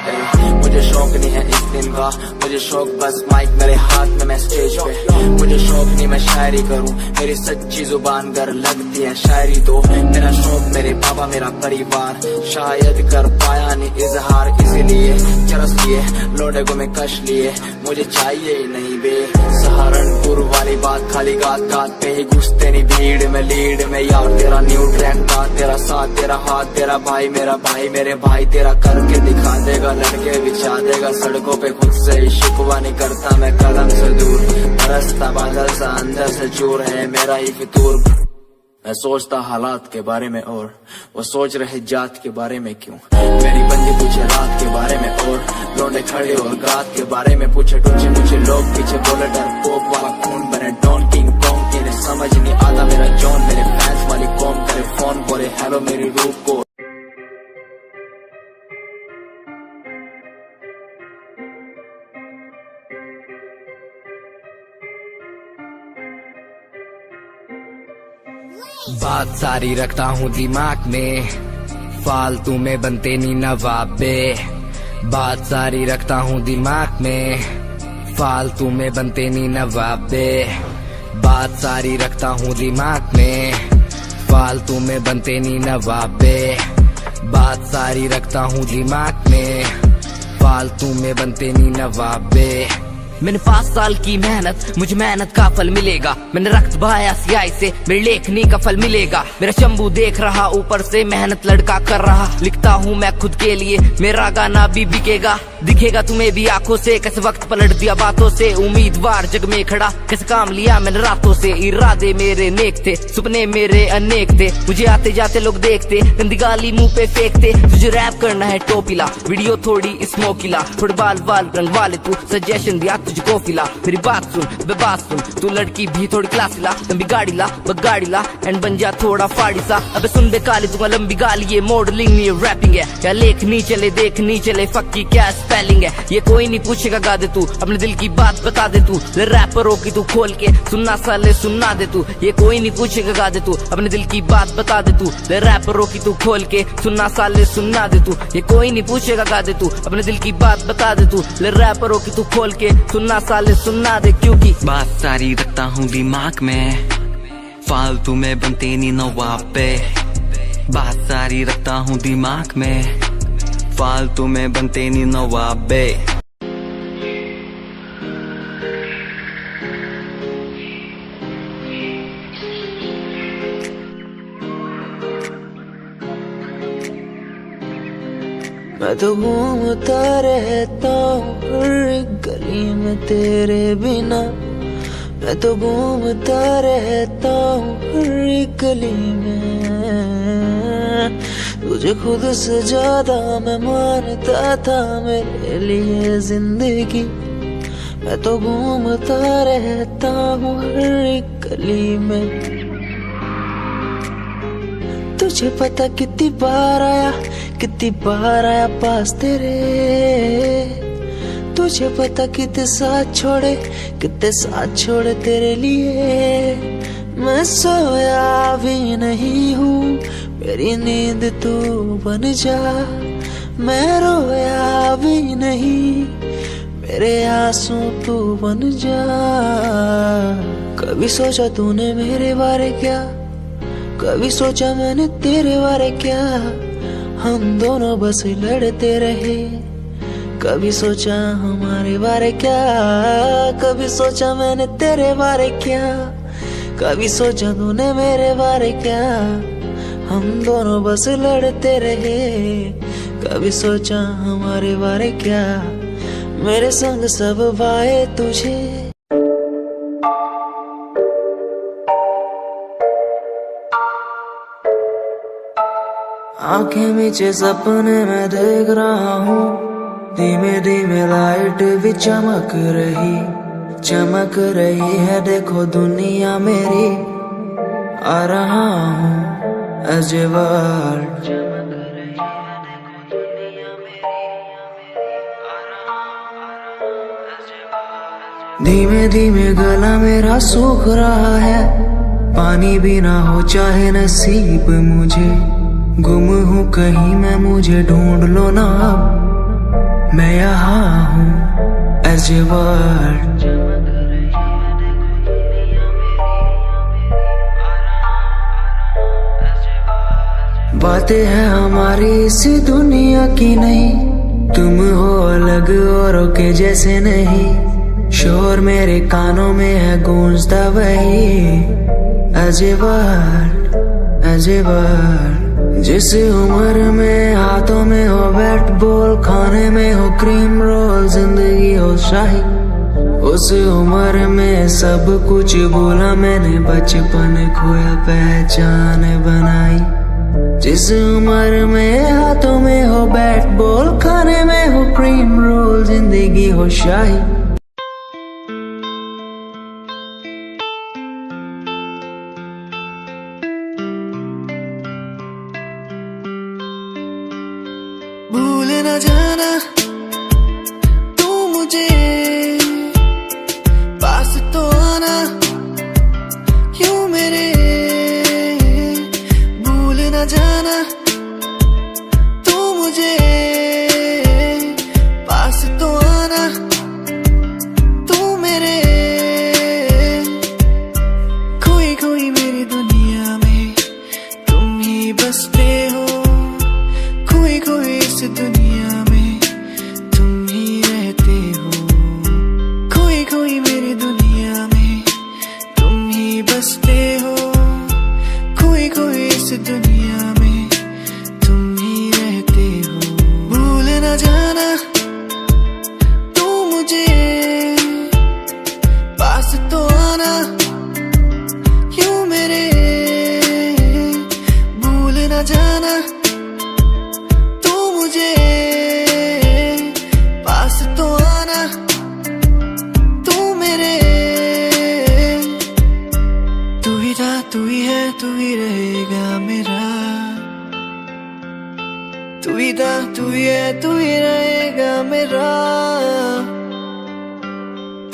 Speaker 3: मुझे शौक नहीं है इस दिन का, मुझे शौक बस माइक मेरे हाथ में मैं स्टेज पे। मुझे शौक नहीं मैं शायरी करूं, मेरी सच्ची जुबान गर लगती है शायरी तो। मेरा शौक मेरे बाबा मेरा परिवार, शायद कर पाया नहीं इजहार, इसीलिए चरस लिए लोडे को मैं कश लिए। मुझे चाहिए ही नहीं बे सहारनपुर वाली बात, खाली गात गात पे ही घुसते नहीं भीड़ में लीड में। यार तेरा न्यू ट्रैक का, तेरा साथ तेरा हाथ, तेरा भाई मेरा भाई, मेरे भाई तेरा करके दिखा देगा, लड़के बिछा देगा सड़कों पे। खुद से ही शिकवा नहीं करता मैं कदम से दूर, बरसता बादल सा अंदर से चूर है मेरा ही फितूर। मैं सोचता हालात के बारे में और वो सोच रहे जात के बारे में क्यों। मेरी बंदी पूछे रात के बारे में और लौंडे खड़े और गात के बारे में पूछे। टूचे मुझे लोग पीछे बोले डर पोप वाला खून बने डॉन किंग कॉन्ग, इन्हें समझ नहीं आता मेरा जॉन। मेरे फैंस वाली कॉम करे फोन बोले हेलो मेरी रूप को। बात सारी रखता हूँ दिमाग में, फालतू में बनते नहीं नवाबे। बात सारी रखता हूँ दिमाग में, फालतू में बनते नहीं नवाबे। बात सारी रखता हूँ दिमाग में, फालतू में बनते नहीं नवाबे। बात सारी रखता हूँ दिमाग में, फालतू में बनते नहीं नवाबे। मैंने 5 साल की मेहनत, मुझे मेहनत का फल मिलेगा। मैंने रक्त बहाया सियाही से, मेरी लेखनी का फल मिलेगा। मेरा शंभू देख रहा ऊपर से, मेहनत लड़का कर रहा। लिखता हूँ मैं खुद के लिए, मेरा गाना भी बिकेगा। दिखेगा तुम्हें भी आंखों से, कैसे वक्त पलट दिया बातों से। उम्मीदवार जग में खड़ा, कैसे काम लिया मैंने रातों से। इरादे मेरे नेक थे, सपने मेरे अनेक थे। मुझे आते जाते लोग देखते, गंदी गाली मुंह पे फेंकते। तुझे रैप करना है टोपीला, वीडियो थोड़ी स्मोकीला। थोड़े बाल रंग वाले तू, सजेशन दिया तुझको फिला। मेरी बात सुन बे बात सुन, तू लड़की भी थोड़ी क्लासी ला। लंबी गाड़ी ला बगाड़ी ला, एंड बन जा थोड़ा फाड़ी सा। अबे सुन बे काली, दूंगा लंबी गाली। ये मॉडलिंग नहीं ये रैपिंग है। क्या लेखनी चले देखनी चले, फक की क्या स्पेलिंग है। ये कोई नहीं पूछेगा, गा दे तू अपने दिल की बात बता दे तू। रैपरों की तू खोल के सुनना साले सुनना दे तू। ये कोई नहीं पूछेगा, गा दे तू अपने दिल की बात बता दे तू। रैपरों की तू खोल के सुनना साले सुनना दे तू। ये कोई नहीं पूछेगा, गा दे तू अपने दिल की बात बता दे तू। रैपरों की तू खोल के सुनना साले सुनना दे, क्योंकि
Speaker 4: बात सारी रखता हूँ दिमाग में, फालतू में बनते नहीं नवाबे। बात सारी रखता हूँ दिमाग में, फालतू में बनते नहीं नवाबे।
Speaker 5: मैं तो घूमता रहता हूँ हर एक गली में तेरे बिना। मैं तो घूमता रहता हूँ हर एक गली में। तुझे खुद से ज्यादा मैं मानता था मेरे लिए जिंदगी। मैं तो घूमता रहता हूँ हर एक गली में। तुझे पता कितनी बार आया पास तेरे। तुझे पता कितने साथ छोड़े तेरे लिए। मैं सोया भी नहीं हूँ, मेरी नींद तू बन जा। मैं रोया भी नहीं, मेरे आंसू तू बन जा। कभी सोचा तूने मेरे बारे क्या, कभी सोचा मैंने तेरे बारे क्या। हम दोनों बस लड़ते रहे, कभी सोचा हमारे बारे क्या। कभी सोचा मैंने तेरे बारे क्या, कभी सोचा तूने मेरे बारे क्या। हम दोनों बस लड़ते रहे, कभी सोचा हमारे बारे क्या। मेरे संग सब वाए तुझे, आंखें नीचे सपने में देख रहा हूँ। धीमे धीमे लाइट भी चमक रही है। देखो दुनिया मेरी, आ रहा हूँ एज ए वर्ल्ड। धीमे धीमे गला मेरा सूख रहा है। पानी भी ना हो चाहे नसीब मुझे। गुम हूँ कहीं मैं, मुझे ढूंढ लो ना अब। मैं यहाँ हूँ एज ए वर्ल्ड। बातें हैं हमारी इसी दुनिया की नहीं। तुम हो अलग औरों के जैसे नहीं। शोर मेरे कानों में है गूंजता वही age a world, age a world. जिस उम्र में हाथों में हो बैट बॉल, खाने में हो क्रीम रोल, जिंदगी हो शाही, उस उम्र में सब कुछ भूला मैंने। बचपन खोया पहचान बनाई। जिस उम्र में हाथों में हो बैट बॉल, खाने में हो क्रीम रोल, जिंदगी हो शाही। भूल न जाना तू मुझे, पास तो आना क्यों मेरे। भूल न जाना तू मुझे,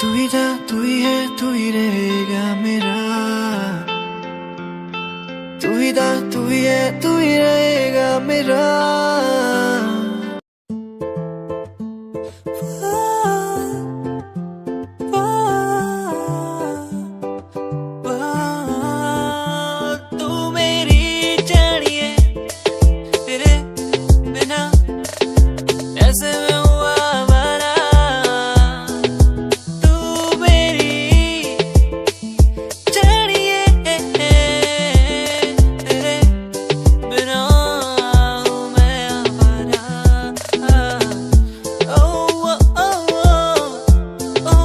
Speaker 5: तू ही था, तू ही है, तू ही रहेगा मेरा। तू ही था, तू ही है, तू ही रहेगा मेरा। तू मेरी जानिए, तेरे बिना ऐसे में हुआ आवारा। तू मेरी जानिए, तेरे बिना हूँ मैं आवारा। ओ ओ ओ ओ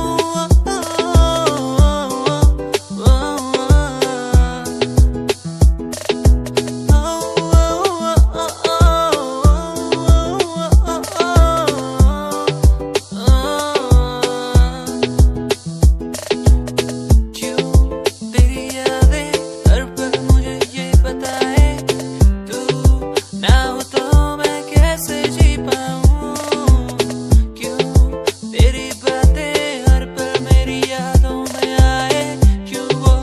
Speaker 5: तेरी यादें हर पल मुझे ये बताए, तू ना हो तो मैं कैसे जी पाऊँ। क्यों तेरी बातें हर पल मेरी यादों में आए, क्यों वो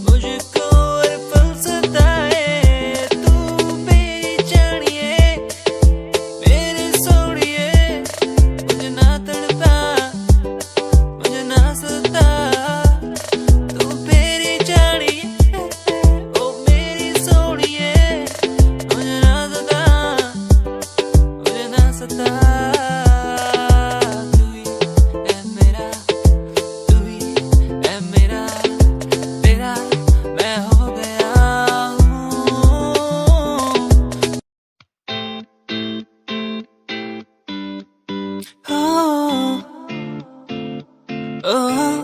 Speaker 5: मुझको हर पल सताए। तू मेरी जानिए, मेरे सोनिए, मुझे ना तड़पा, मुझे ना सता। तू मेरी जानिए, ओ मेरी सोनिए, मुझे ना सता, मुझे ना सता। तू ही है मेरा, तू ही है मेरा, तेरा मैं हो गया हूँ। Oh,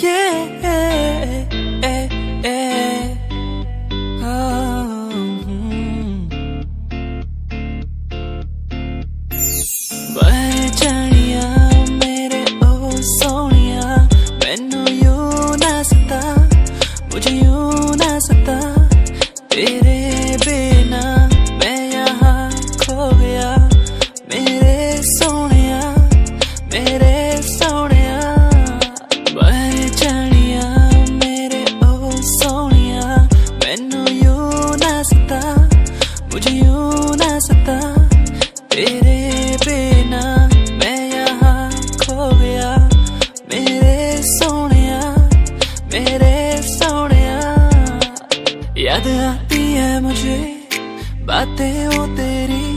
Speaker 5: yeah, मैं जानिया मेरे ओ सोनिया, मैनू यूं ना सता, मुझे यूं ना सता। तेरे बिना मैं यहाँ खो गया, मेरे सोनिया, मेरे सोनिया। मैं जानिया मेरे ओ सोनिया, मैनू यूं ना सता, मुझे यूं ना सता। तेरे बिना मैं यहाँ खो गया, मेरे सोनिया, मेरे सोनिया। याद आती है मुझे बातें वो तेरी,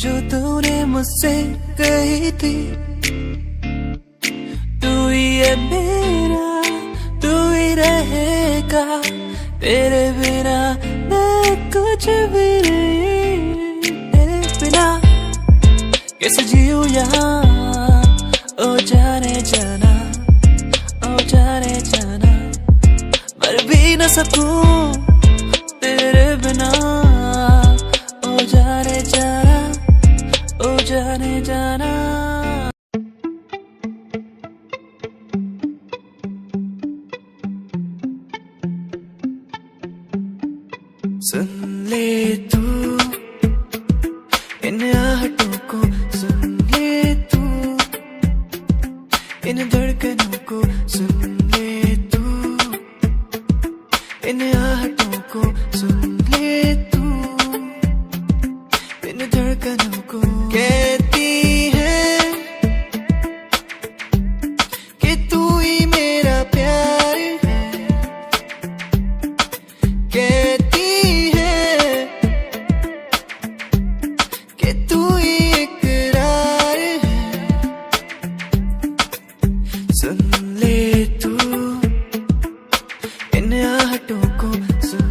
Speaker 5: जो तूने मुझसे कही थी। तू ही है मेरा, तू ही रहेगा, तेरे बिना मैं कुछ भी नहीं। तेरे बिना कैसे जीऊँ यहाँ, ओ जाने जाना, ओ जाने जाना। मर भी न सकूं तेरे बिना, ओ जाने जाना, ओ जाने जाना। सुन ले तू इन आहटों को, सुन ले तू इन धड़कनों को, सुन ले तू इन आहटों को, सुन ले तू इन धड़कनों को। कहती है कि तू ही मेरा प्यार है, कहती है कि तू ही इकरार है। सुन ले तू इन आहटों को, सुन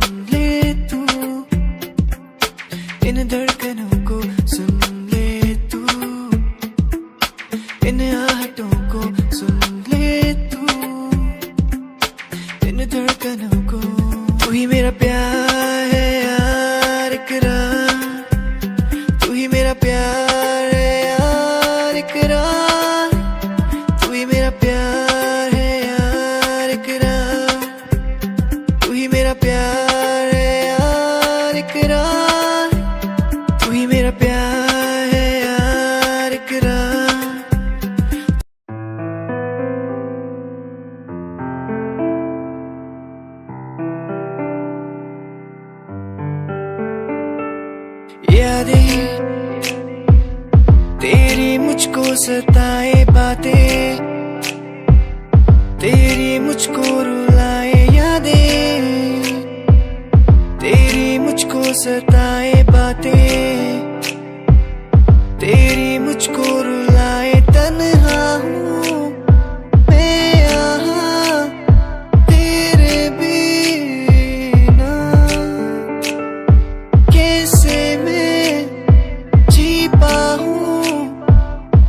Speaker 5: सताए बातें, तेरी मुझको रुलाए यादें, तेरी मुझको सताए बातें, तेरी मुझको रुलाए। तन्हा हूँ मैं यहाँ तेरे बिना, कैसे मैं जी पाऊँ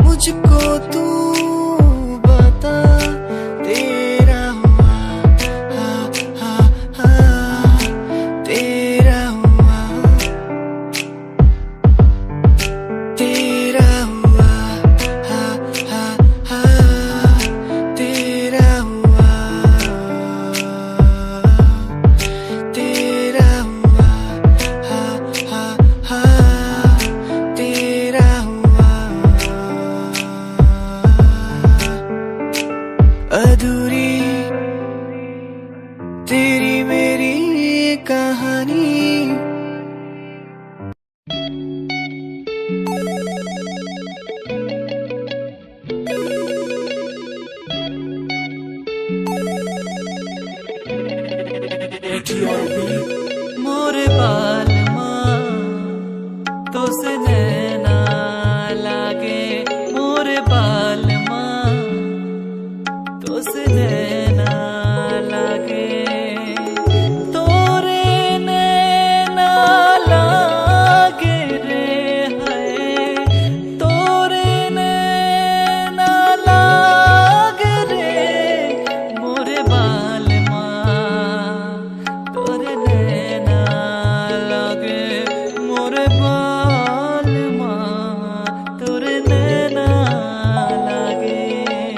Speaker 5: मुझको तू बता। तेरा हुआ हा हा हा, तेरा हुआ, तेरा हुआ हा हा हा, तेरा हुआ, तेरा हुआ हा हा हा, तेरा हुआ। अधूरी तेरी मेरी कहानी,
Speaker 4: मोरे बाल माँ तो से नैना लागे, मोरे बाल माँ तो से नैना लागे, तोरे नैना लागे रे है, तोरे नैना लागे रे, मोरे बाल माँ तोरे नैना लागे, मोरे बाल माँ तोरे नैना लागे।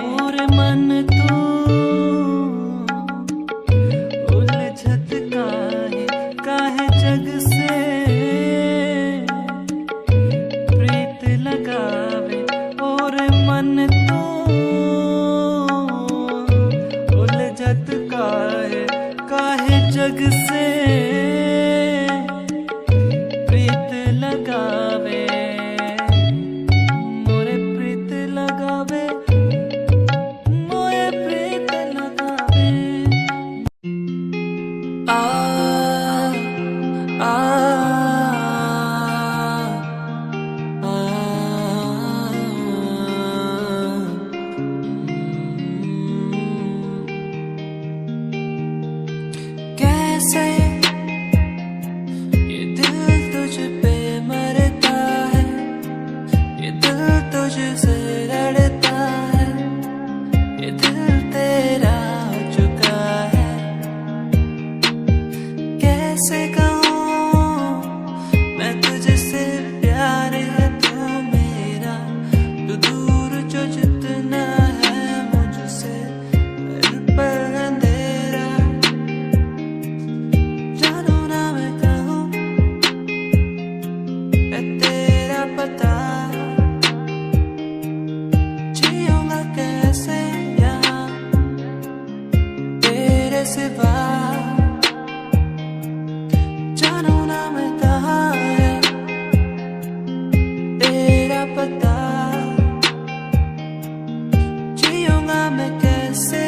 Speaker 4: मोरे मन तू उलझत काहे जग से, प्रीत लगावे और मन तू उलझत काहे जग से, प्रीत लगावे मोरे प्रीत लगावे, मोरे प्रीत लगावे। आ आ कैसे ये दिल तुझ पे मरता है, ये दिल तुझसे लड़ता है, ये दिल तेरा हो चुका है। कैसे कहूँ मैं तुझसे प्यार है तू मेरा, तू दूर जो जितना है मुझसे मेरे पर अंधेरा। जानू ना मैं कहूँ है तेरा पता, जियूंगा कैसे यहाँ तेरे सिवा। जानू ना मैं कहाँ है तेरा पता, जियूंगा मैं कैसे